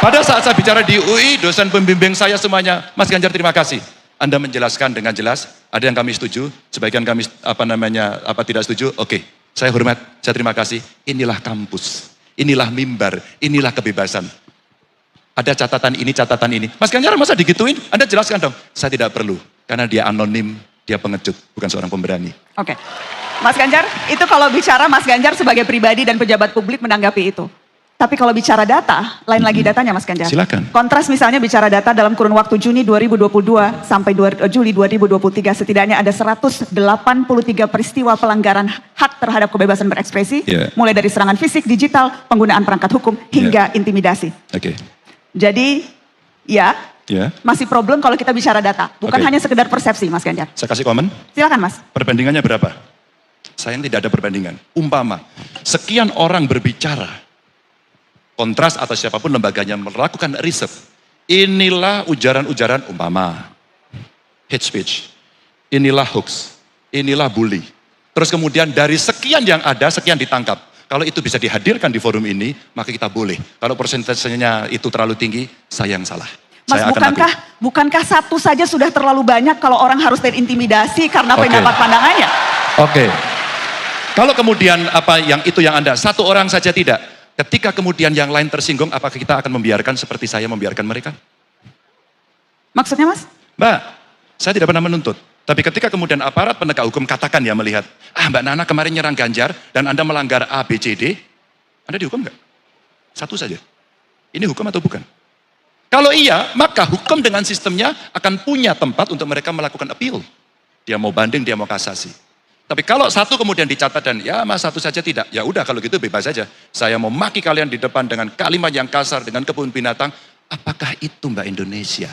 Pada saat saya bicara di UI, dosen pembimbing saya semuanya, Mas Ganjar terima kasih. Anda menjelaskan dengan jelas, ada yang kami setuju, sebagian kami tidak setuju, oke. Saya hormat, saya terima kasih. Inilah kampus, inilah mimbar, inilah kebebasan. Ada catatan ini. Mas Ganjar masa digituin? Anda jelaskan dong. Saya tidak perlu. Karena dia anonim, dia pengecut, bukan seorang pemberani. Oke. Mas Ganjar, itu kalau bicara Mas Ganjar sebagai pribadi dan pejabat publik menanggapi itu. Tapi kalau bicara data, lain lagi datanya Mas Ganjar. Silakan. Kontras misalnya bicara data dalam kurun waktu Juni 2022 sampai Juli 2023 setidaknya ada 183 peristiwa pelanggaran hak terhadap kebebasan berekspresi. Yeah. Mulai dari serangan fisik, digital, penggunaan perangkat hukum, hingga intimidasi. Oke. Jadi ya masih problem kalau kita bicara data. Bukan hanya sekedar persepsi Mas Ganjar. Saya kasih komen. Silakan Mas. Perbandingannya berapa? Sayang tidak ada perbandingan. Umpama, sekian orang berbicara, Kontras atau siapapun lembaganya melakukan riset. Inilah ujaran-ujaran umpama. Hate speech. Inilah hoax. Inilah bully. Terus kemudian dari sekian yang ada, sekian ditangkap. Kalau itu bisa dihadirkan di forum ini, maka kita boleh. Kalau persentasenya itu terlalu tinggi, saya yang salah. Mas, saya bukankah satu saja sudah terlalu banyak kalau orang harus terintimidasi karena pendapat pandangannya? Oke. Kalau kemudian itu yang Anda, satu orang saja tidak. Ketika kemudian yang lain tersinggung, apakah kita akan membiarkan seperti saya membiarkan mereka? Maksudnya Mas? Mbak, saya tidak pernah menuntut. Tapi ketika kemudian aparat penegak hukum katakan ya melihat, Mbak Nana kemarin nyerang Ganjar dan Anda melanggar A, B, C, D, Anda dihukum nggak? Satu saja. Ini hukum atau bukan? Kalau iya, maka hukum dengan sistemnya akan punya tempat untuk mereka melakukan appeal. Dia mau banding, dia mau kasasi. Tapi kalau satu kemudian dicatat dan ya mas satu saja tidak, ya udah kalau gitu bebas saja. Saya mau maki kalian di depan dengan kalimat yang kasar, dengan kebun binatang. Apakah itu Mbak Indonesia?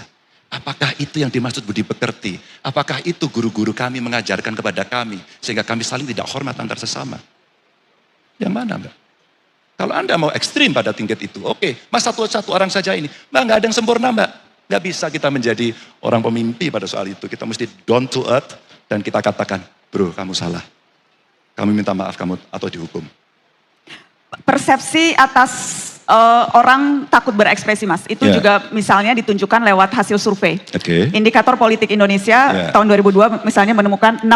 Apakah itu yang dimaksud budi pekerti? Apakah itu guru-guru kami mengajarkan kepada kami sehingga kami saling tidak hormat antar sesama? Yang mana Mbak? Kalau Anda mau ekstrim pada tingkat itu, oke, mas satu orang saja ini. Mbak, nggak ada yang sempurna Mbak. Nggak bisa kita menjadi orang pemimpi pada soal itu. Kita mesti down to earth dan kita katakan, bro kamu salah. Kami minta maaf kamu atau dihukum. Persepsi atas orang takut berekspresi mas, itu juga misalnya ditunjukkan lewat hasil survei. Indikator Politik Indonesia tahun 2002 misalnya menemukan 62%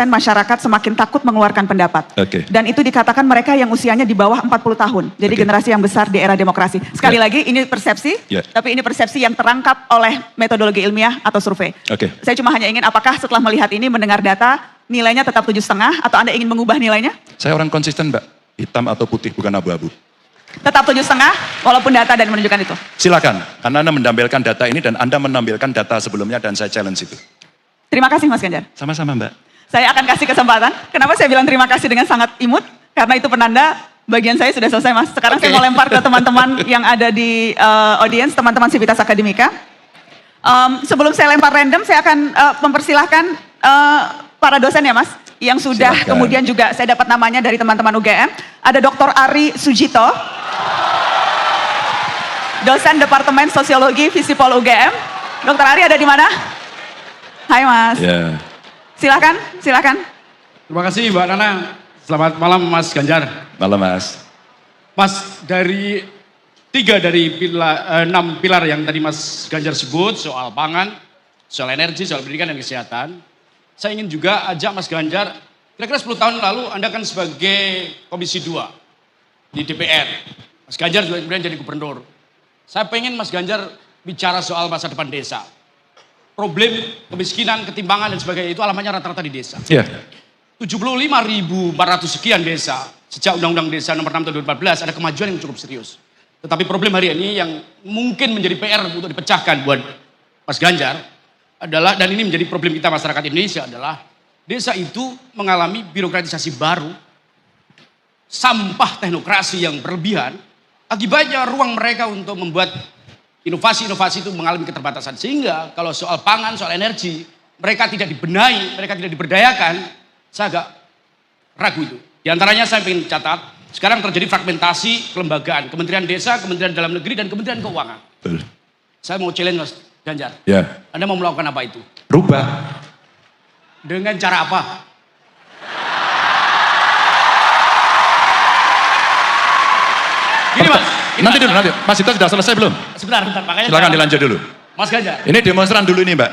masyarakat semakin takut mengeluarkan pendapat. Dan itu dikatakan mereka yang usianya di bawah 40 tahun. Jadi generasi yang besar di era demokrasi. Sekali lagi ini persepsi, tapi ini persepsi yang terangkap oleh metodologi ilmiah atau survei. Saya cuma hanya ingin apakah setelah melihat ini mendengar data nilainya tetap 7,5 atau Anda ingin mengubah nilainya? Saya orang konsisten Mbak, hitam atau putih bukan abu-abu. Tetap 7,5 walaupun data dan menunjukkan itu. Silakan, karena Anda menampilkan data ini dan Anda menampilkan data sebelumnya dan saya challenge itu. Terima kasih Mas Ganjar. Sama-sama Mbak. Saya akan kasih kesempatan. Kenapa saya bilang terima kasih dengan sangat imut? Karena itu penanda bagian saya sudah selesai Mas. Sekarang saya mau lempar ke teman-teman yang ada di audiens, teman-teman Sivitas Akademika. Sebelum saya lempar random, saya akan mempersilahkan para dosen ya Mas. Yang sudah kemudian juga saya dapat namanya dari teman-teman UGM. Ada Dr. Ari Sujito, dosen Departemen Sosiologi Visipol UGM. Dr. Ari ada di mana? Hai Mas. Silakan, silakan. Terima kasih Mbak Nana. Selamat malam Mas Ganjar. Malam Mas. Mas, dari 3 dari 6 pilar yang tadi Mas Ganjar sebut, soal pangan, soal energi, soal pendidikan dan kesehatan. Saya ingin juga ajak Mas Ganjar, kira-kira 10 tahun lalu Anda kan sebagai Komisi 2 di DPR. Mas Ganjar juga kemudian jadi gubernur. Saya pengen Mas Ganjar bicara soal masa depan desa. Problem kemiskinan, ketimpangan dan sebagainya itu alamatnya rata-rata di desa. 75.400 sekian desa. Sejak Undang-Undang Desa nomor 6 tahun 2014 ada kemajuan yang cukup serius. Tetapi problem hari ini yang mungkin menjadi PR untuk dipecahkan buat Mas Ganjar adalah, dan ini menjadi problem kita masyarakat Indonesia adalah, desa itu mengalami birokratisasi baru, sampah teknokrasi yang berlebihan, akibatnya ruang mereka untuk membuat inovasi-inovasi itu mengalami keterbatasan. Sehingga kalau soal pangan, soal energi, mereka tidak dibenahi, mereka tidak diberdayakan, saya agak ragu itu. Di antaranya saya ingin catat, sekarang terjadi fragmentasi kelembagaan, Kementerian Desa, Kementerian Dalam Negeri, dan Kementerian Keuangan. Saya mau challenge Mas Ganjar. Anda mau melakukan apa itu? Rubah. Dengan cara apa? Gini Mas. Nanti dulu, nanti. Mas itu sudah selesai belum? Sebentar, makanya. Silakan dilanjut dulu. Mas Ganjar. Ini demonstran dulu ini Mbak.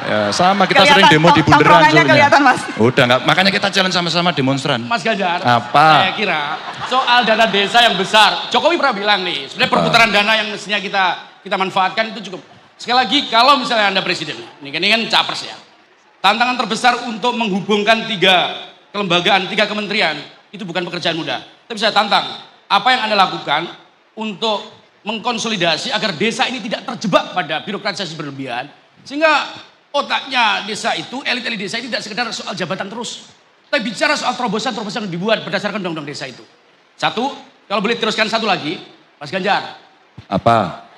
Ya, sama kita Kelihatan, sering demo di bundaran soalnya. Kelihatan Mas. Udah enggak, makanya kita challenge sama-sama demonstran. Mas Ganjar. Apa? Saya kira soal dana desa yang besar, Jokowi pernah bilang nih, sebenarnya perputaran dana yang mestinya kita manfaatkan itu cukup. Sekali lagi, kalau misalnya Anda presiden, ini kan capres ya. Tantangan terbesar untuk menghubungkan 3 kelembagaan, 3 kementerian, itu bukan pekerjaan mudah. Tapi saya tantang, apa yang Anda lakukan untuk mengkonsolidasi agar desa ini tidak terjebak pada birokratisasi berlebihan. Sehingga otaknya desa itu, elit-elit desa ini tidak sekedar soal jabatan terus. Tapi bicara soal terobosan-terobosan yang dibuat berdasarkan undang-undang desa itu. Satu, kalau boleh teruskan satu lagi, Mas Ganjar. Apa?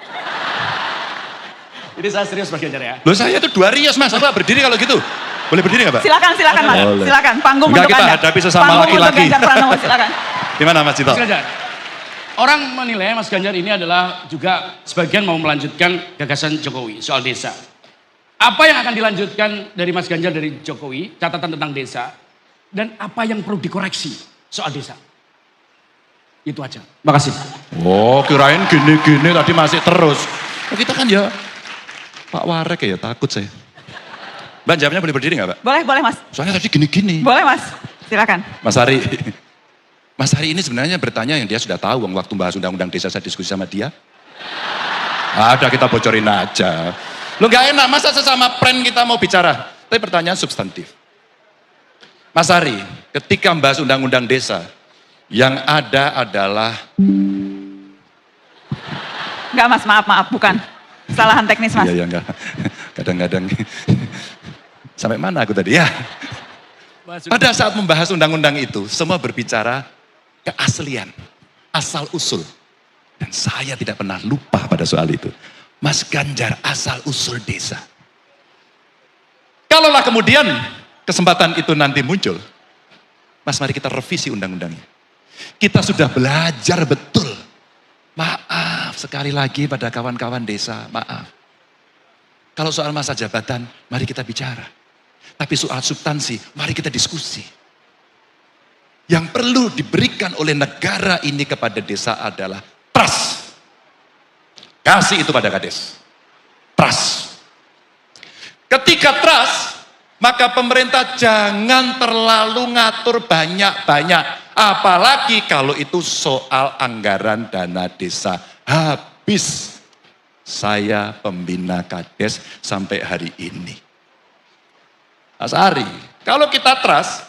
Ini saya serius Mas Ganjar ya. Loh saya itu 2 rios Mas, apa berdiri kalau gitu? Boleh berdiri nggak Pak? Silakan Mas. Boleh. Silakan. Panggung Enggak, untuk kita Anda. hadapi sesama Panggung laki-laki. untuk Ganjar Pranowo, silakan. Gimana Mas Cito? Mas Ganjar. Orang menilai Mas Ganjar ini adalah juga sebagian mau melanjutkan gagasan Jokowi soal desa. Apa yang akan dilanjutkan dari Mas Ganjar dari Jokowi, catatan tentang desa, dan apa yang perlu dikoreksi soal desa? Itu aja. Makasih. Oh kirain gini-gini tadi masih terus. Oh, kita kan ya Pak Warek ya takut saya. Mbak jawabnya boleh berdiri nggak Pak? Boleh Mas. Soalnya tadi gini-gini. Boleh Mas, silakan. Mas Hari. Mas Hari ini sebenarnya bertanya yang dia sudah tahu waktu bahas undang-undang desa saya diskusi sama dia. Ada kita bocorin aja. Lo gak enak masa sesama friend kita mau bicara. Tapi pertanyaan substantif. Mas Hari, ketika membahas undang-undang desa, Yang ada adalah Enggak Mas, maaf, bukan. Kesalahan teknis Mas. iya enggak. Kadang-kadang sampai mana aku tadi ya? Pada saat membahas undang-undang itu, semua berbicara keaslian, asal usul. Dan saya tidak pernah lupa pada soal itu. Mas Ganjar asal usul desa. Kalaulah kemudian kesempatan itu nanti muncul, Mas mari kita revisi undang-undangnya. Kita sudah belajar betul. Maaf sekali lagi pada kawan-kawan desa, maaf. Kalau soal masa jabatan, mari kita bicara. Tapi soal substansi, mari kita diskusi. Yang perlu diberikan oleh negara ini kepada desa adalah trust. Kasih itu pada kades. Trust. Ketika trust, maka pemerintah jangan terlalu ngatur banyak-banyak. Apalagi kalau itu soal anggaran dana desa. Habis. Saya pembina kades sampai hari ini. Mas Ari, kalau kita trust,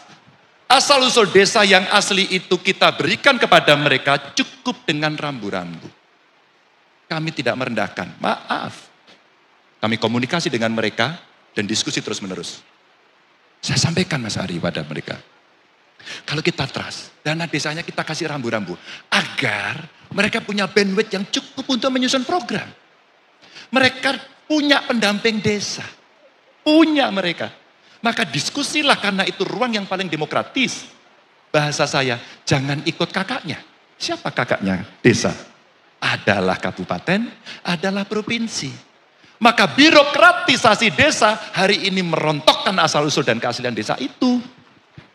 asal usul desa yang asli itu kita berikan kepada mereka cukup dengan rambu-rambu. Kami tidak merendahkan, maaf. Kami komunikasi dengan mereka dan diskusi terus-menerus. Saya sampaikan Mas Ari pada mereka. Kalau kita trust, dana desanya kita kasih rambu-rambu. Agar mereka punya bandwidth yang cukup untuk menyusun program. Mereka punya pendamping desa. Punya mereka. Maka diskusilah karena itu ruang yang paling demokratis. Bahasa saya, jangan ikut kakaknya. Siapa kakaknya? Desa. Adalah kabupaten, adalah provinsi. Maka birokratisasi desa hari ini merontokkan asal-usul dan keaslian desa itu.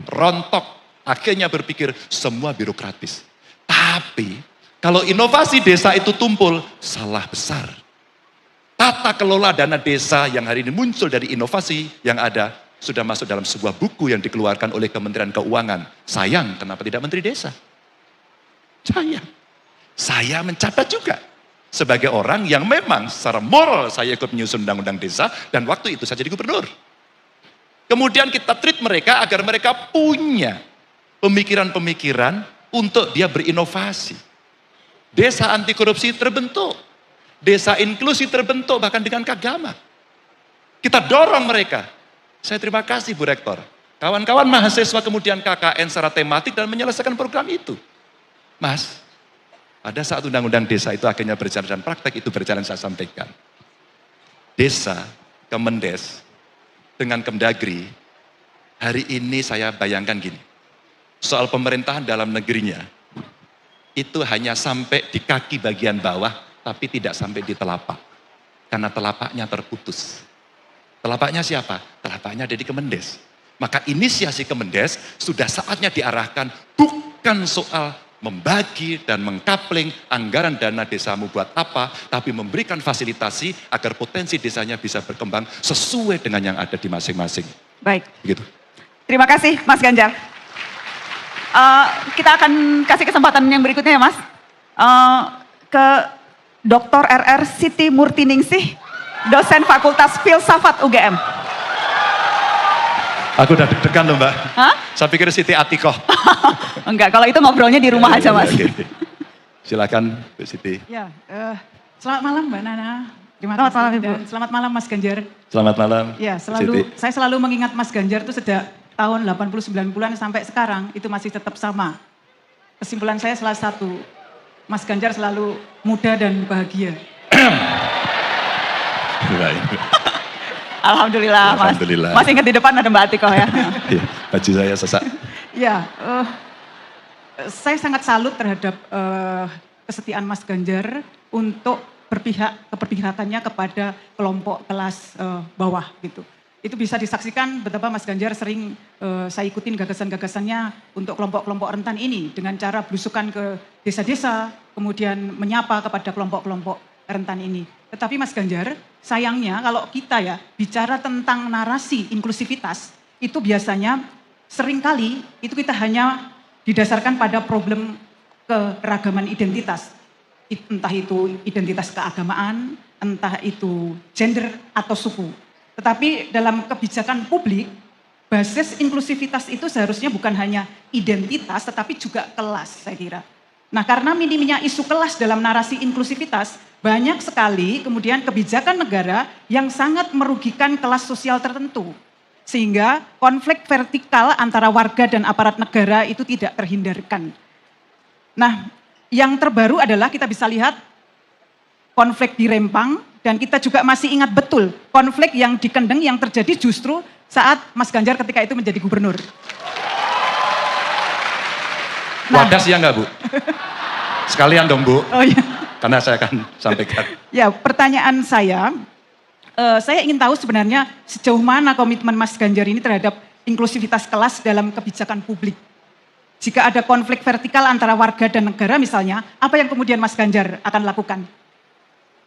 Rontok. Akhirnya berpikir semua birokratis. Tapi kalau inovasi desa itu tumpul, salah besar. Tata kelola dana desa yang hari ini muncul dari inovasi yang ada, sudah masuk dalam sebuah buku yang dikeluarkan oleh Kementerian Keuangan. Sayang, kenapa tidak Menteri Desa? Saya mencatat juga. Sebagai orang yang memang secara moral saya ikut menyusun undang-undang desa, dan waktu itu saya jadi gubernur. Kemudian kita treat mereka agar mereka punya pemikiran-pemikiran untuk dia berinovasi. Desa anti korupsi terbentuk. Desa inklusi terbentuk bahkan dengan keagama. Kita dorong mereka. Saya terima kasih Bu Rektor. Kawan-kawan mahasiswa kemudian KKN secara tematik dan menyelesaikan program itu. Mas, pada saat undang-undang desa itu akhirnya berjalan dan praktek itu berjalan saya sampaikan. Desa, Kemendes, dengan Kemdagri, hari ini saya bayangkan gini. Soal pemerintahan dalam negerinya, itu hanya sampai di kaki bagian bawah, tapi tidak sampai di telapak. Karena telapaknya terputus. Telapaknya siapa? Telapaknya ada di Kemendes. Maka inisiasi Kemendes sudah saatnya diarahkan bukan soal membagi dan mengkapling anggaran dana desamu buat apa, tapi memberikan fasilitasi agar potensi desanya bisa berkembang sesuai dengan yang ada di masing-masing. Baik. Begitu. Terima kasih Mas Ganjar. Kita akan kasih kesempatan yang berikutnya ya Mas. Ke Dr. RR Siti Murtiningsih, dosen Fakultas Filsafat UGM. Aku udah deg-degan loh Mbak. Hah? Saya pikir Siti Atikoh. Enggak, kalau itu ngobrolnya di rumah aja Mas. Oke. Silakan Bu Siti. Ya, selamat malam Mbak Nana. Terima Selamat kasih. malam, Ibu. Dan selamat malam Mas Ganjar. Selamat malam. Ya, Siti. saya selalu mengingat Mas Ganjar itu sejak tahun 80-90-an sampai sekarang itu masih tetap sama. Kesimpulan saya salah satu, Mas Ganjar selalu muda dan bahagia. Alhamdulillah Mas. Alhamdulillah. Mas ingat di depan ada Mbak Atikoh ya. Iya, baju saya sesak. Ya, saya sangat salut terhadap kesetiaan Mas Ganjar untuk keperpihakannya kepada kelompok kelas bawah gitu. Itu bisa disaksikan betapa Mas Ganjar sering saya ikutin gagasan-gagasannya untuk kelompok-kelompok rentan ini dengan cara belusukan ke desa-desa, kemudian menyapa kepada kelompok-kelompok rentan ini. Tetapi Mas Ganjar, sayangnya kalau kita ya bicara tentang narasi inklusivitas, itu biasanya seringkali itu kita hanya didasarkan pada problem keragaman identitas. Entah itu identitas keagamaan, entah itu gender atau suku. Tetapi dalam kebijakan publik, basis inklusivitas itu seharusnya bukan hanya identitas tetapi juga kelas, saya kira. Nah, karena minimnya isu kelas dalam narasi inklusivitas, banyak sekali kemudian kebijakan negara yang sangat merugikan kelas sosial tertentu. Sehingga konflik vertikal antara warga dan aparat negara itu tidak terhindarkan. Nah, yang terbaru adalah kita bisa lihat konflik di Rempang, dan kita juga masih ingat betul konflik yang di Kendeng yang terjadi justru saat Mas Ganjar ketika itu menjadi gubernur. Wadas ya enggak Bu? Sekalian dong Bu, Oh iya. karena saya akan sampaikan. Ya, pertanyaan saya ingin tahu sebenarnya sejauh mana komitmen Mas Ganjar ini terhadap inklusivitas kelas dalam kebijakan publik. Jika ada konflik vertikal antara warga dan negara misalnya, apa yang kemudian Mas Ganjar akan lakukan?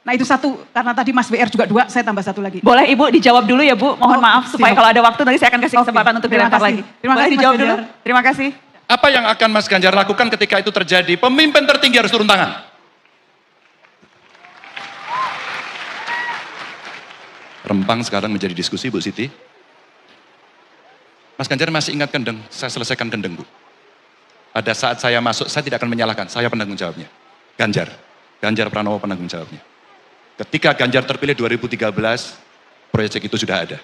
Nah itu satu, karena tadi Mas WR juga dua, saya tambah satu lagi. Boleh Ibu dijawab dulu ya Bu, mohon maaf supaya siap. kalau ada waktu nanti saya akan kasih Oke, kesempatan untuk terima dilempar kasih. lagi. Terima Boleh kasih, Mas dijawab dulu? Ganjar. Terima kasih. Apa yang akan Mas Ganjar lakukan ketika itu terjadi? Pemimpin tertinggi harus turun tangan. Rempang sekarang menjadi diskusi Bu Siti. Mas Ganjar masih ingat Kendeng, saya selesaikan Kendeng Bu. Pada saat saya masuk, saya tidak akan menyalahkan, saya penanggung jawabnya. Ganjar Pranowo penanggung jawabnya. Ketika Ganjar terpilih 2013, proyek itu sudah ada.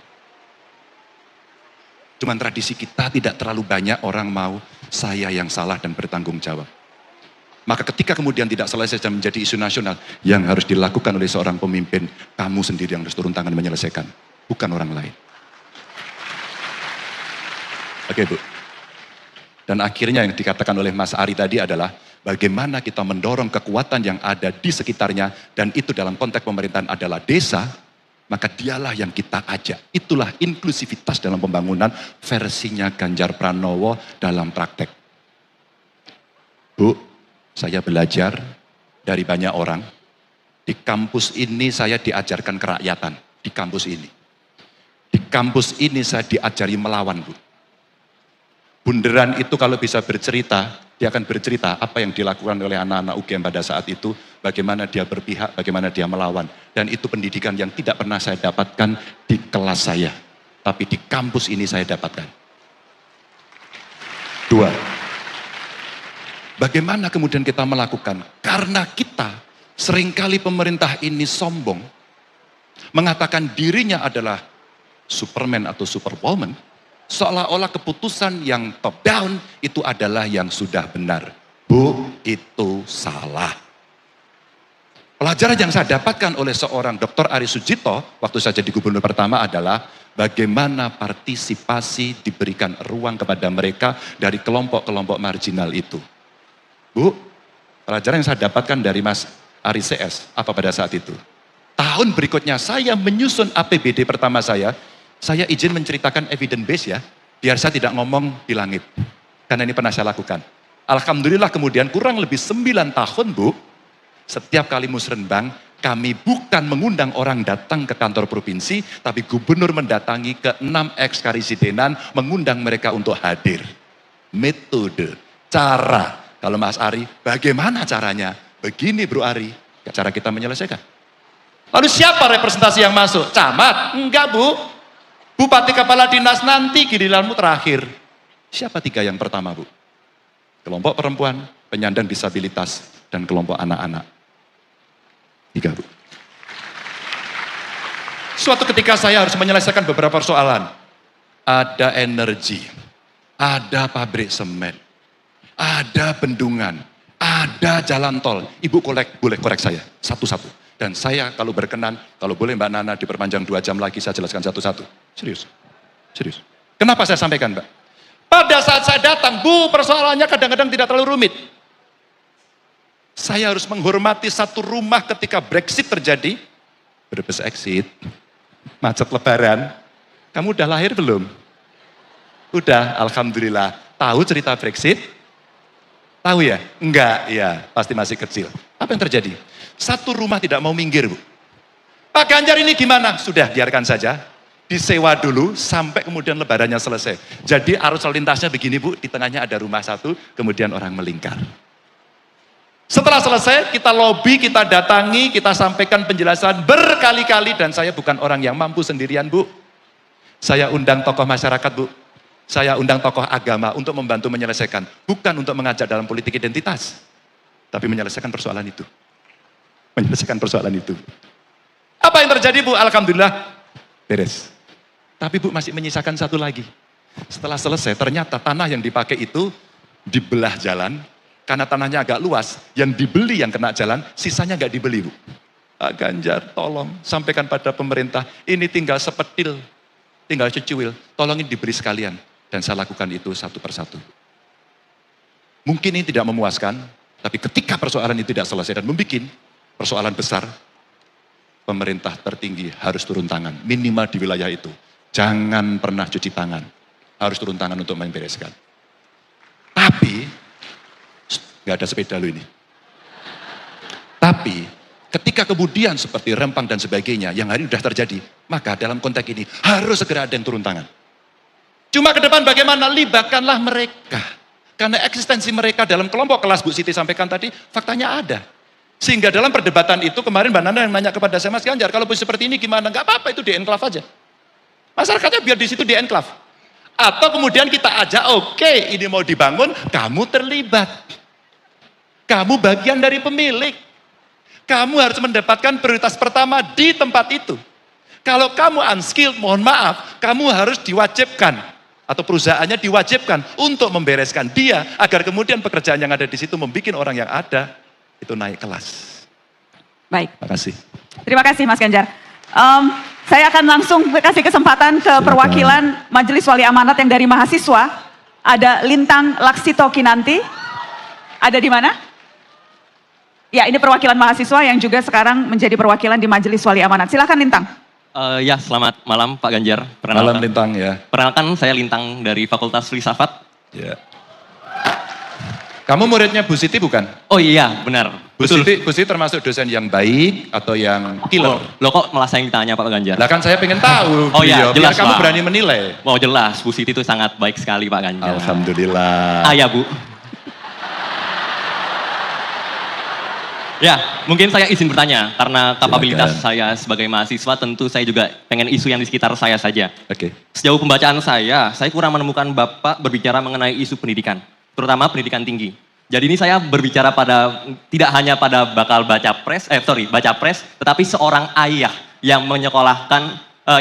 Cuman tradisi kita tidak terlalu banyak orang mau saya yang salah dan bertanggung jawab. Maka ketika kemudian tidak selesai dan menjadi isu nasional, yang harus dilakukan oleh seorang pemimpin, kamu sendiri yang harus turun tangan menyelesaikan, bukan orang lain. Oke Bu. Dan akhirnya yang dikatakan oleh Mas Ari tadi adalah bagaimana kita mendorong kekuatan yang ada di sekitarnya, dan itu dalam konteks pemerintahan adalah desa, maka dialah yang kita ajak. Itulah inklusivitas dalam pembangunan versinya Ganjar Pranowo dalam praktek. Bu, saya belajar dari banyak orang. Di kampus ini saya diajarkan kerakyatan, di kampus ini. Di kampus ini saya diajari melawan, Bu. Bunderan itu kalau bisa bercerita, dia akan bercerita apa yang dilakukan oleh anak-anak UGM pada saat itu, bagaimana dia berpihak, bagaimana dia melawan. Dan itu pendidikan yang tidak pernah saya dapatkan di kelas saya, tapi di kampus ini saya dapatkan. Dua, bagaimana kemudian kita melakukan? Karena kita seringkali pemerintah ini sombong, mengatakan dirinya adalah Superman atau Superwoman, seolah-olah keputusan yang top down itu adalah yang sudah benar. Bu, itu salah. Pelajaran yang saya dapatkan oleh seorang Dr. Ari Sujito waktu saya jadi gubernur pertama adalah bagaimana partisipasi diberikan ruang kepada mereka dari kelompok-kelompok marginal itu. Bu, pelajaran yang saya dapatkan dari Mas Ari CS, apa pada saat itu? Tahun berikutnya saya menyusun APBD pertama saya izin menceritakan evidence base ya, biar saya tidak ngomong di langit. Karena ini pernah saya lakukan. Alhamdulillah kemudian kurang lebih 9 tahun Bu, setiap kali musrenbang, kami bukan mengundang orang datang ke kantor provinsi, tapi gubernur mendatangi ke 6 ex-karisidenan, mengundang mereka untuk hadir. Metode, cara. Kalau Mas Ari, bagaimana caranya? Begini Bro Ari, cara kita menyelesaikan. Lalu siapa representasi yang masuk? Camat? Enggak Bu. Bupati kepala dinas nanti giliranmu terakhir. Siapa 3 yang pertama Bu? Kelompok perempuan, penyandang disabilitas, dan kelompok anak-anak. 3 Bu. Suatu ketika saya harus menyelesaikan beberapa persoalan. Ada energi, ada pabrik semen, ada bendungan, ada jalan tol. Ibu boleh korek saya satu-satu. Dan saya kalau berkenan, kalau boleh Mbak Nana diperpanjang 2 jam lagi, saya jelaskan satu-satu. Serius. Kenapa saya sampaikan Mbak? Pada saat saya datang, Bu, persoalannya kadang-kadang tidak terlalu rumit. Saya harus menghormati satu rumah ketika Brexit terjadi. Brebes exit, macet lebaran. Kamu udah lahir belum? Udah, Alhamdulillah. Tahu cerita Brexit? Tahu ya? Enggak, ya pasti masih kecil. Apa yang terjadi? Satu rumah tidak mau minggir Bu. Pak Ganjar ini gimana? Sudah, biarkan saja. Disewa dulu sampai kemudian lebarannya selesai. Jadi arus lalu lintasnya begini Bu, di tengahnya ada rumah satu, kemudian orang melingkar. Setelah selesai, kita lobby, kita datangi, kita sampaikan penjelasan berkali-kali, dan saya bukan orang yang mampu sendirian Bu. Saya undang tokoh masyarakat Bu, Saya undang tokoh agama untuk membantu menyelesaikan. Bukan untuk mengajak dalam politik identitas. Tapi menyelesaikan persoalan itu. Menyelesaikan persoalan itu. Apa yang terjadi Bu? Alhamdulillah beres. Tapi Bu masih menyisakan satu lagi. Setelah selesai ternyata tanah yang dipakai itu dibelah jalan. Karena tanahnya agak luas. Yang dibeli yang kena jalan, sisanya nggak dibeli Bu. Pak Ganjar tolong sampaikan pada pemerintah. Ini tinggal sepetil. Tinggal secuil. Tolong ini diberi sekalian. Dan saya lakukan itu satu persatu. Mungkin ini tidak memuaskan. Tapi ketika persoalan itu tidak selesai dan membuat persoalan besar. Pemerintah tertinggi harus turun tangan. Minimal di wilayah itu. Jangan pernah cuci tangan. Harus turun tangan untuk membereskan. Tapi, nggak ada sepeda lo ini. Tapi, ketika kemudian seperti Rempang dan sebagainya, yang hari ini sudah terjadi, maka dalam konteks ini harus segera ada yang turun tangan. Cuma ke depan bagaimana? Libatkanlah mereka. Karena eksistensi mereka dalam kelompok kelas Bu Siti sampaikan tadi, faktanya ada. Sehingga dalam perdebatan itu kemarin Mbak Nana yang nanya kepada saya, Mas Ganjar, kalau posisi seperti ini gimana? Enggak apa-apa, itu di enklave aja. Masyarakatnya biar di situ di enklave. Atau kemudian kita ajak, oke, ini mau dibangun, kamu terlibat. Kamu bagian dari pemilik. Kamu harus mendapatkan prioritas pertama di tempat itu. Kalau kamu unskilled, mohon maaf, kamu harus diwajibkan. Atau perusahaannya diwajibkan untuk membereskan dia. Agar kemudian pekerjaan yang ada di situ membuat orang yang ada itu naik kelas. Baik. Terima kasih. Terima kasih Mas Ganjar. Saya akan langsung kasih kesempatan ke perwakilan Majelis Wali Amanat yang dari mahasiswa. Ada Lintang Laksito Kinanti. Ada di mana? Ya, ini perwakilan mahasiswa yang juga sekarang menjadi perwakilan di Majelis Wali Amanat. Silakan Lintang. Ya, selamat malam Pak Ganjar. Malam Lintang ya. Perkenalkan saya Lintang dari Fakultas Filsafat. Ya. Kamu muridnya Bu Siti bukan? Oh iya, benar. Bu Siti termasuk dosen yang baik atau yang killer? Loh kok malah saya yang ditanya Pak Ganjar? Lah kan saya pengen tahu. Oh iya, biar jelas kamu Pak. berani menilai. Oh jelas, Bu Siti itu sangat baik sekali Pak Ganjar. Alhamdulillah. Ya Bu. Ya, mungkin saya izin bertanya, karena kapabilitas saya sebagai mahasiswa tentu saya juga pengen isu yang di sekitar saya saja. Oke. Sejauh pembacaan saya kurang menemukan Bapak berbicara mengenai isu pendidikan, terutama pendidikan tinggi. Jadi ini saya berbicara tidak hanya pada baca pres, tetapi seorang ayah yang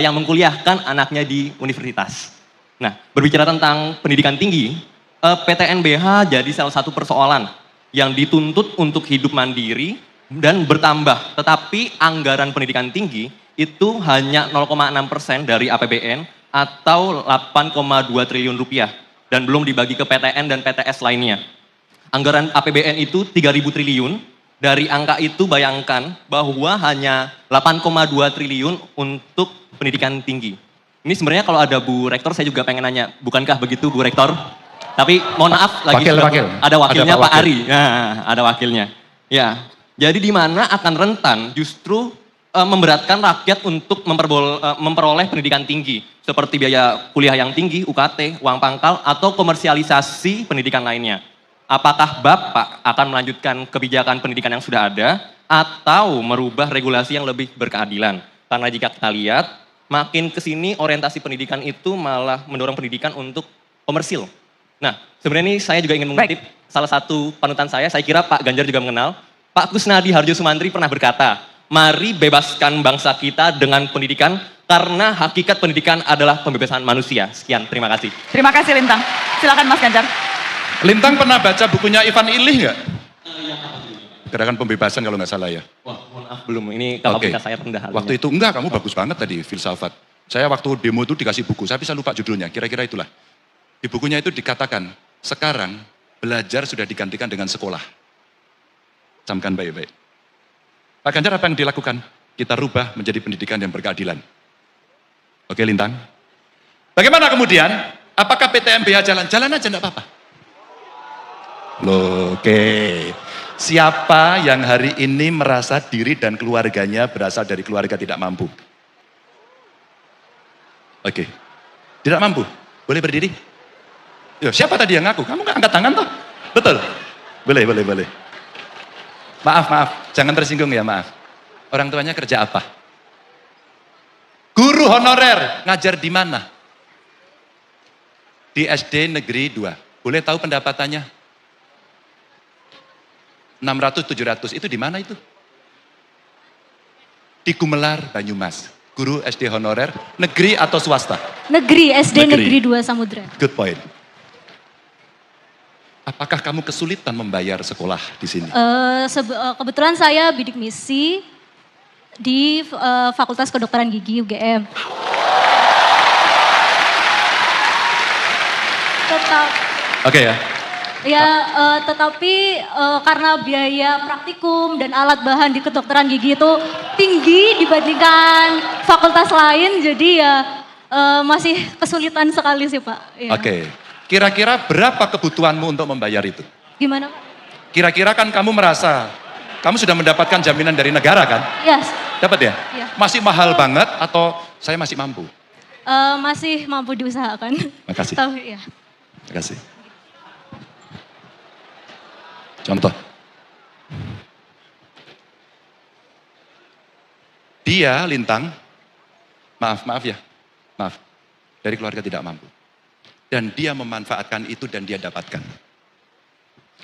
yang mengkuliahkan anaknya di universitas. Nah, berbicara tentang pendidikan tinggi, PTNBH jadi salah satu persoalan yang dituntut untuk hidup mandiri dan bertambah. Tetapi anggaran pendidikan tinggi itu hanya 0,6% dari APBN atau 8,2 triliun rupiah. Dan belum dibagi ke PTN dan PTS lainnya. Anggaran APBN itu 3.000 triliun. Dari angka itu bayangkan bahwa hanya 8,2 triliun untuk pendidikan tinggi. Ini sebenarnya kalau ada Bu Rektor saya juga pengen nanya, bukankah begitu Bu Rektor? Tapi mohon maaf lagi ada wakilnya Pak Ari. Nah, ada wakilnya. Ya, jadi di mana akan rentan justru memberatkan rakyat untuk memperoleh pendidikan tinggi seperti biaya kuliah yang tinggi, UKT, uang pangkal atau komersialisasi pendidikan lainnya. Apakah Bapak akan melanjutkan kebijakan pendidikan yang sudah ada atau merubah regulasi yang lebih berkeadilan? Karena jika kita lihat makin ke sini orientasi pendidikan itu malah mendorong pendidikan untuk komersil. Nah, sebenarnya ini saya juga ingin mengutip salah satu panutan saya kira Pak Ganjar juga mengenal. Pak Kusnadi Harjo Sumantri pernah berkata, mari bebaskan bangsa kita dengan pendidikan karena hakikat pendidikan adalah pembebasan manusia. Sekian, terima kasih. Terima kasih Lintang. Silakan Mas Ganjar. Lintang pernah baca bukunya Ivan Illich nggak? Gerakan Pembebasan kalau nggak salah ya. Wah, mohon maaf belum. Ini kapasitas saya rendah. Waktu itu enggak, kamu bagus banget tadi filsafat. Saya waktu demo itu dikasih buku, saya bisa lupa judulnya, kira-kira itulah. Di bukunya itu dikatakan, sekarang belajar sudah digantikan dengan sekolah. Camkan baik-baik. Pak Ganjar apa yang dilakukan? Kita rubah menjadi pendidikan yang berkeadilan. Oke Lintang. Bagaimana kemudian? Apakah PTNBH jalan? Jalan aja enggak apa-apa. Loh, oke. Siapa yang hari ini merasa diri dan keluarganya berasal dari keluarga tidak mampu? Oke. Tidak mampu? Boleh berdiri? Yo, siapa tadi yang ngaku? Kamu nggak angkat tangan toh? Betul? Boleh. Maaf. Jangan tersinggung ya, maaf. Orang tuanya kerja apa? Guru honorer. Ngajar di mana? di SD Negeri 2. Boleh tahu pendapatannya? 600-700, itu di mana itu? Di Gumelar, Banyumas. Guru SD honorer, negeri atau swasta? Negeri, SD Negeri. Negeri 2 Samudra. Good point. Apakah kamu kesulitan membayar sekolah di sini? Kebetulan saya bidik misi di Fakultas Kedokteran Gigi UGM. Oke ya. Ya, tetapi karena biaya praktikum dan alat bahan di kedokteran gigi itu tinggi dibandingkan fakultas lain, jadi ya masih kesulitan sekali sih Pak. Ya. Oke. Kira-kira berapa kebutuhanmu untuk membayar itu? Gimana Pak? Kira-kira kan kamu merasa, kamu sudah mendapatkan jaminan dari negara kan? Yes. Dapat ya? Iya. Masih mahal banget atau saya masih mampu? Masih mampu diusahakan. Makasih. Tapi ya. Terima kasih. Contoh. Dia, Lintang, maaf ya, maaf, dari keluarga tidak mampu. Dan dia memanfaatkan itu dan dia dapatkan.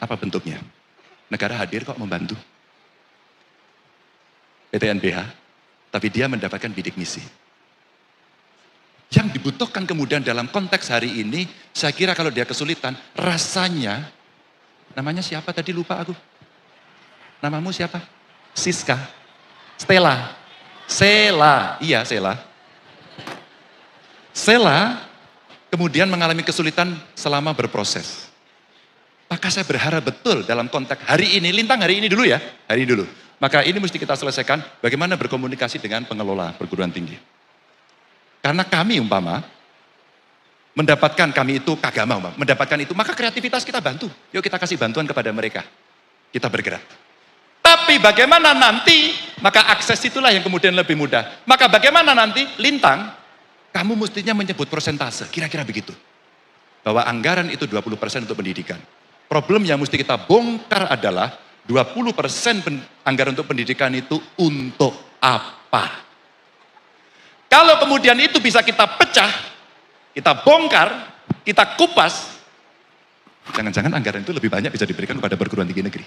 Apa bentuknya? Negara hadir kok membantu. PTNBH, tapi dia mendapatkan bidik misi. Yang dibutuhkan kemudian dalam konteks hari ini, saya kira kalau dia kesulitan, rasanya, namanya siapa tadi lupa aku? Namamu siapa? Siska? Stella? Sela, iya Sela. Sela kemudian mengalami kesulitan selama berproses. Maka saya berharap betul dalam konteks hari ini, Lintang hari ini dulu ya, hari ini dulu. Maka ini mesti kita selesaikan bagaimana berkomunikasi dengan pengelola perguruan tinggi. Karena kami umpama, mendapatkan kami itu kagama umpama, mendapatkan itu, maka kreativitas kita bantu. Yuk kita kasih bantuan kepada mereka. Kita bergerak. Tapi bagaimana nanti, maka akses itulah yang kemudian lebih mudah. Maka bagaimana nanti, Lintang, kamu mestinya menyebut persentase, kira-kira begitu. Bahwa anggaran itu 20% untuk pendidikan. Problem yang mesti kita bongkar adalah 20% anggaran untuk pendidikan itu untuk apa? Kalau kemudian itu bisa kita pecah, kita bongkar, kita kupas, jangan-jangan anggaran itu lebih banyak bisa diberikan kepada perguruan tinggi negeri.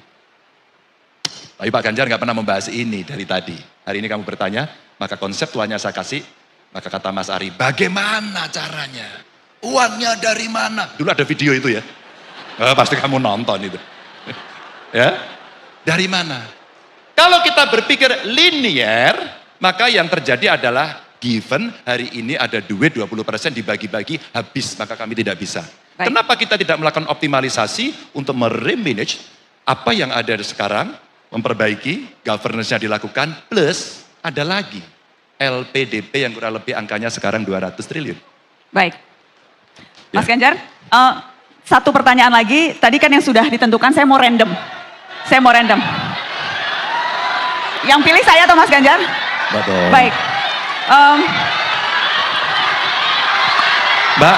Tapi Pak Ganjar nggak pernah membahas ini dari tadi. Hari ini kamu bertanya, maka konseptualnya saya kasih, maka kata Mas Ari, bagaimana caranya? Uangnya dari mana? Dulu ada video itu ya. Pasti kamu nonton itu. Ya, dari mana? Kalau kita berpikir linear, maka yang terjadi adalah given hari ini ada duit 20% dibagi-bagi habis, maka kami tidak bisa. Baik. Kenapa kita tidak melakukan optimalisasi untuk meremanage apa yang ada sekarang, memperbaiki, governance-nya dilakukan, plus ada lagi LPDP yang kurang lebih angkanya sekarang 200 triliun. Baik. Mas Ya. Ganjar, satu pertanyaan lagi. Tadi kan yang sudah ditentukan, saya mau random. Yang pilih saya atau Mas Ganjar? Betul. Baik. Mbak,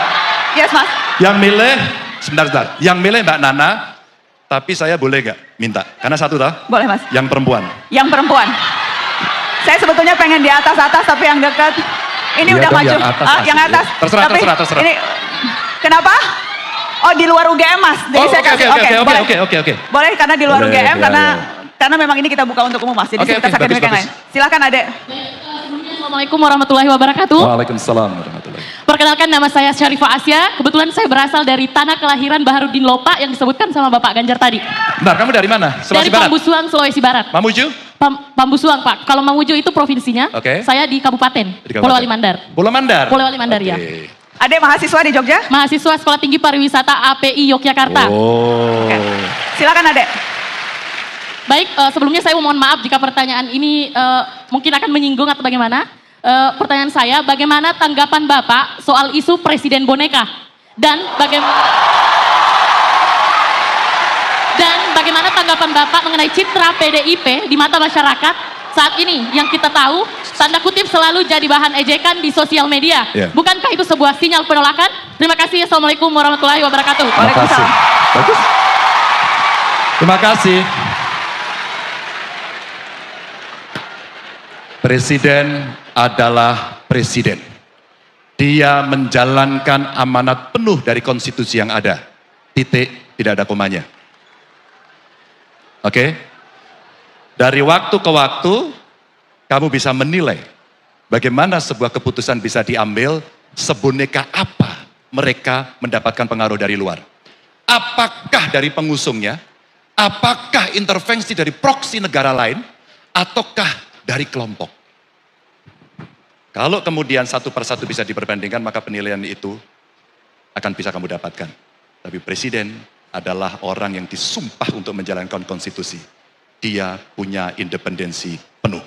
Yes Mas. yang milih, sebentar. Yang milih Mbak Nana, tapi saya boleh nggak minta? Karena satu toh, Boleh Mas. yang perempuan. Yang perempuan. Saya sebetulnya pengen di atas-atas tapi yang dekat. Ini Iya udah dong, maju. yang atas pasti, yang ya. atas. Terserah, Tapi terserah. Ini, kenapa? Oh di luar UGM Mas. Jadi Oh, saya kasih. boleh. Oke. Boleh karena di luar Boleh, UGM ya, karena memang ini kita buka untuk umum Mas. Jadi Oke, kita bagus, yang lain. Silakan Adek. Assalamualaikum warahmatullahi wabarakatuh. Waalaikumsalam warahmatullahi. Perkenalkan nama saya Syarifah Asya. Kebetulan saya berasal dari tanah kelahiran Baharudin Lopa yang disebutkan sama Bapak Ganjar tadi. Bentar, kamu dari mana? Sulawesi Dari Barat? Pambusuang, Sulawesi Barat. Mamuju? Pambusuang Pak. Kalau Mamuju itu provinsinya. Oke. Saya di Kabupaten. Di Kabupaten. Pulau Mandar. Pulau Mandar? Pulau Mandar, ya. Oke. Adek mahasiswa di Jogja? Mahasiswa Sekolah Tinggi Pariwisata API Yogyakarta. Oh. Oke. Silakan Adek. Baik, sebelumnya saya mohon maaf jika pertanyaan ini mungkin akan menyinggung atau bagaimana. Pertanyaan saya, bagaimana tanggapan Bapak soal isu Presiden Boneka? Dan bagaimana tanggapan Bapak mengenai citra PDIP di mata masyarakat saat ini yang kita tahu, tanda kutip selalu jadi bahan ejekan di sosial media. Yeah. Bukankah itu sebuah sinyal penolakan? Terima kasih. Assalamualaikum warahmatullahi wabarakatuh. Terima kasih. Bagus. Terima kasih. Presiden adalah presiden. Dia menjalankan amanat penuh dari konstitusi yang ada. Titik, tidak ada komanya. Oke? Dari waktu ke waktu, kamu bisa menilai bagaimana sebuah keputusan bisa diambil, seboneka apa mereka mendapatkan pengaruh dari luar. Apakah dari pengusungnya, apakah intervensi dari proksi negara lain, ataukah dari kelompok. Kalau kemudian satu persatu bisa diperbandingkan, maka penilaian itu akan bisa kamu dapatkan. Tapi presiden adalah orang yang disumpah untuk menjalankan konstitusi. Dia punya independensi penuh.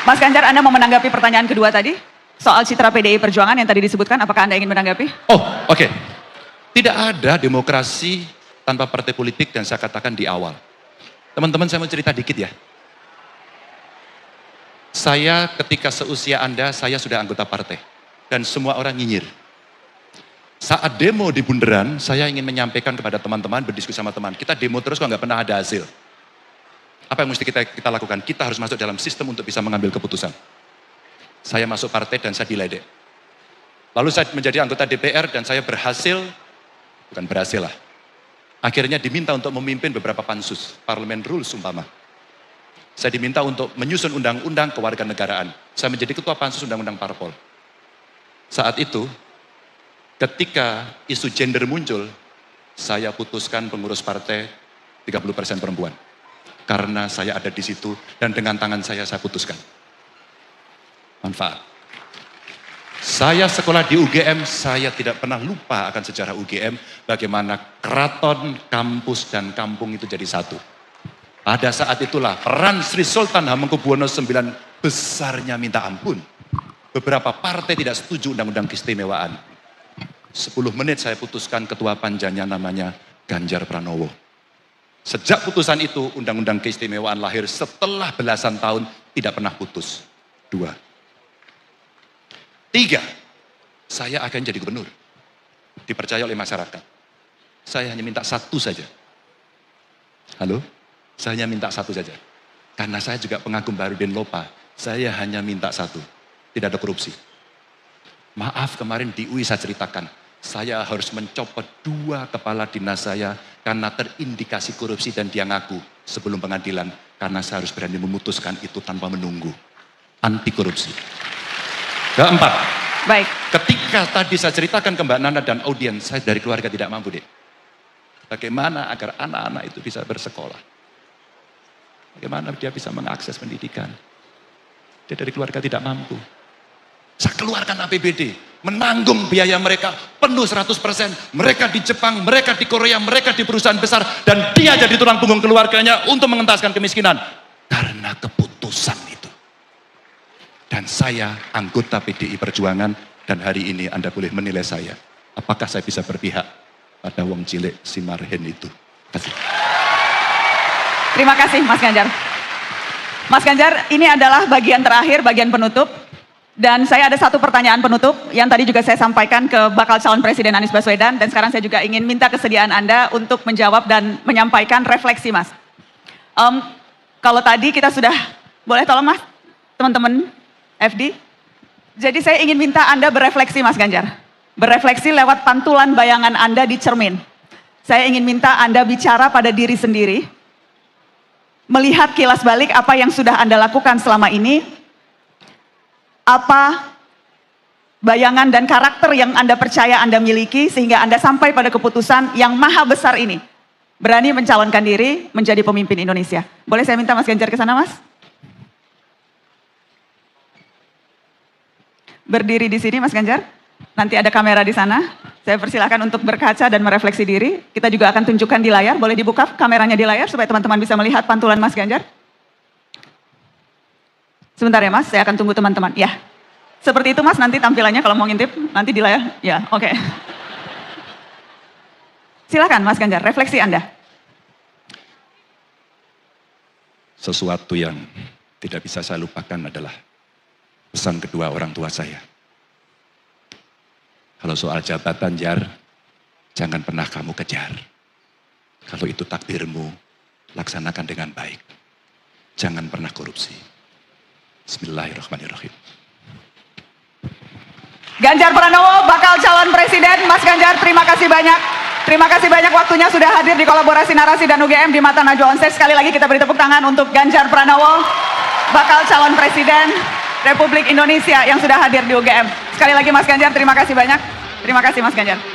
Mas Ganjar, Anda mau menanggapi pertanyaan kedua tadi? Soal citra PDI Perjuangan yang tadi disebutkan, apakah Anda ingin menanggapi? Oh, oke. Tidak ada demokrasi tanpa partai politik dan saya katakan di awal. Teman-teman, saya mau cerita dikit ya. Saya ketika seusia Anda, saya sudah anggota partai. Dan semua orang nyinyir. Saat demo di Bundaran, saya ingin menyampaikan kepada teman-teman, berdiskusi sama teman. Kita demo terus kok nggak pernah ada hasil. Apa yang mesti kita lakukan? Kita harus masuk dalam sistem untuk bisa mengambil keputusan. Saya masuk partai dan saya diledek. Lalu saya menjadi anggota DPR dan saya berhasil, bukan berhasil lah. Akhirnya diminta untuk memimpin beberapa pansus, Parlemen Rules umpama. Saya diminta untuk menyusun undang-undang kewarganegaraan. Saya menjadi ketua pansus undang-undang parpol. Saat itu, ketika isu gender muncul, saya putuskan pengurus partai 30% perempuan. Karena saya ada di situ dan dengan tangan saya putuskan. Manfaat. Saya sekolah di UGM, saya tidak pernah lupa akan sejarah UGM, bagaimana keraton, kampus, dan kampung itu jadi satu. Pada saat itulah peran Sri Sultan Hamengkubuwono IX besarnya minta ampun. Beberapa partai tidak setuju undang-undang keistimewaan. 10 menit saya putuskan ketua panjanya namanya Ganjar Pranowo. Sejak putusan itu undang-undang keistimewaan lahir setelah belasan tahun tidak pernah putus. 2. 3. Saya akan jadi gubernur. Dipercaya oleh masyarakat. Saya hanya minta satu saja. Halo? Saya hanya minta satu saja. Karena saya juga pengagum Baharudin Lopa. Saya hanya minta satu. Tidak ada korupsi. Maaf kemarin di UI saya ceritakan. Saya harus mencopot 2 kepala dinas saya. Karena terindikasi korupsi dan dia ngaku sebelum pengadilan. Karena saya harus berani memutuskan itu tanpa menunggu. Anti korupsi. Keempat. Baik. Ketika tadi saya ceritakan ke Mbak Nana dan audiens. Saya dari keluarga tidak mampu deh. Bagaimana agar anak-anak itu bisa bersekolah. Bagaimana dia bisa mengakses pendidikan. Dia dari keluarga tidak mampu. Saya keluarkan APBD. Menanggung biaya mereka penuh 100%. Mereka di Jepang, mereka di Korea, mereka di perusahaan besar. Dan dia jadi tulang punggung keluarganya untuk mengentaskan kemiskinan. Karena keputusan itu. Dan saya anggota PDI Perjuangan. Dan hari ini Anda boleh menilai saya. Apakah saya bisa berpihak pada wong cilik si Marhen itu. Terima kasih. Terima kasih Mas Ganjar. Mas Ganjar, ini adalah bagian terakhir, bagian penutup. Dan saya ada satu pertanyaan penutup yang tadi juga saya sampaikan ke bakal calon presiden Anies Baswedan. Dan sekarang saya juga ingin minta kesediaan Anda untuk menjawab dan menyampaikan refleksi Mas. Kalau tadi kita sudah, boleh tolong Mas, teman-teman FD. Jadi saya ingin minta Anda berefleksi Mas Ganjar. Berefleksi lewat pantulan bayangan Anda di cermin. Saya ingin minta Anda bicara pada diri sendiri. Melihat kilas balik apa yang sudah Anda lakukan selama ini, apa bayangan dan karakter yang Anda percaya Anda miliki sehingga Anda sampai pada keputusan yang maha besar ini. Berani mencalonkan diri menjadi pemimpin Indonesia. Boleh saya minta Mas Ganjar ke sana Mas? Berdiri di sini Mas Ganjar. Nanti ada kamera di sana. Saya persilahkan untuk berkaca dan merefleksi diri. Kita juga akan tunjukkan di layar. Boleh dibuka kameranya di layar supaya teman-teman bisa melihat pantulan Mas Ganjar. Sebentar ya Mas, saya akan tunggu teman-teman. Ya, seperti itu Mas nanti tampilannya kalau mau ngintip. Nanti di layar. Ya, oke. Silakan Mas Ganjar, refleksi Anda. Sesuatu yang tidak bisa saya lupakan adalah pesan kedua orang tua saya. Kalau soal jabatan, Jar, jangan pernah kamu kejar. Kalau itu takdirmu, laksanakan dengan baik. Jangan pernah korupsi. Bismillahirrahmanirrahim. Ganjar Pranowo bakal calon presiden. Mas Ganjar, terima kasih banyak. Terima kasih banyak waktunya sudah hadir di kolaborasi narasi dan UGM di Mata Najwa Onstage. Sekali lagi kita beri tepuk tangan untuk Ganjar Pranowo, bakal calon presiden Republik Indonesia yang sudah hadir di UGM. Sekali lagi Mas Ganjar, terima kasih banyak. Terima kasih Mas Ganjar.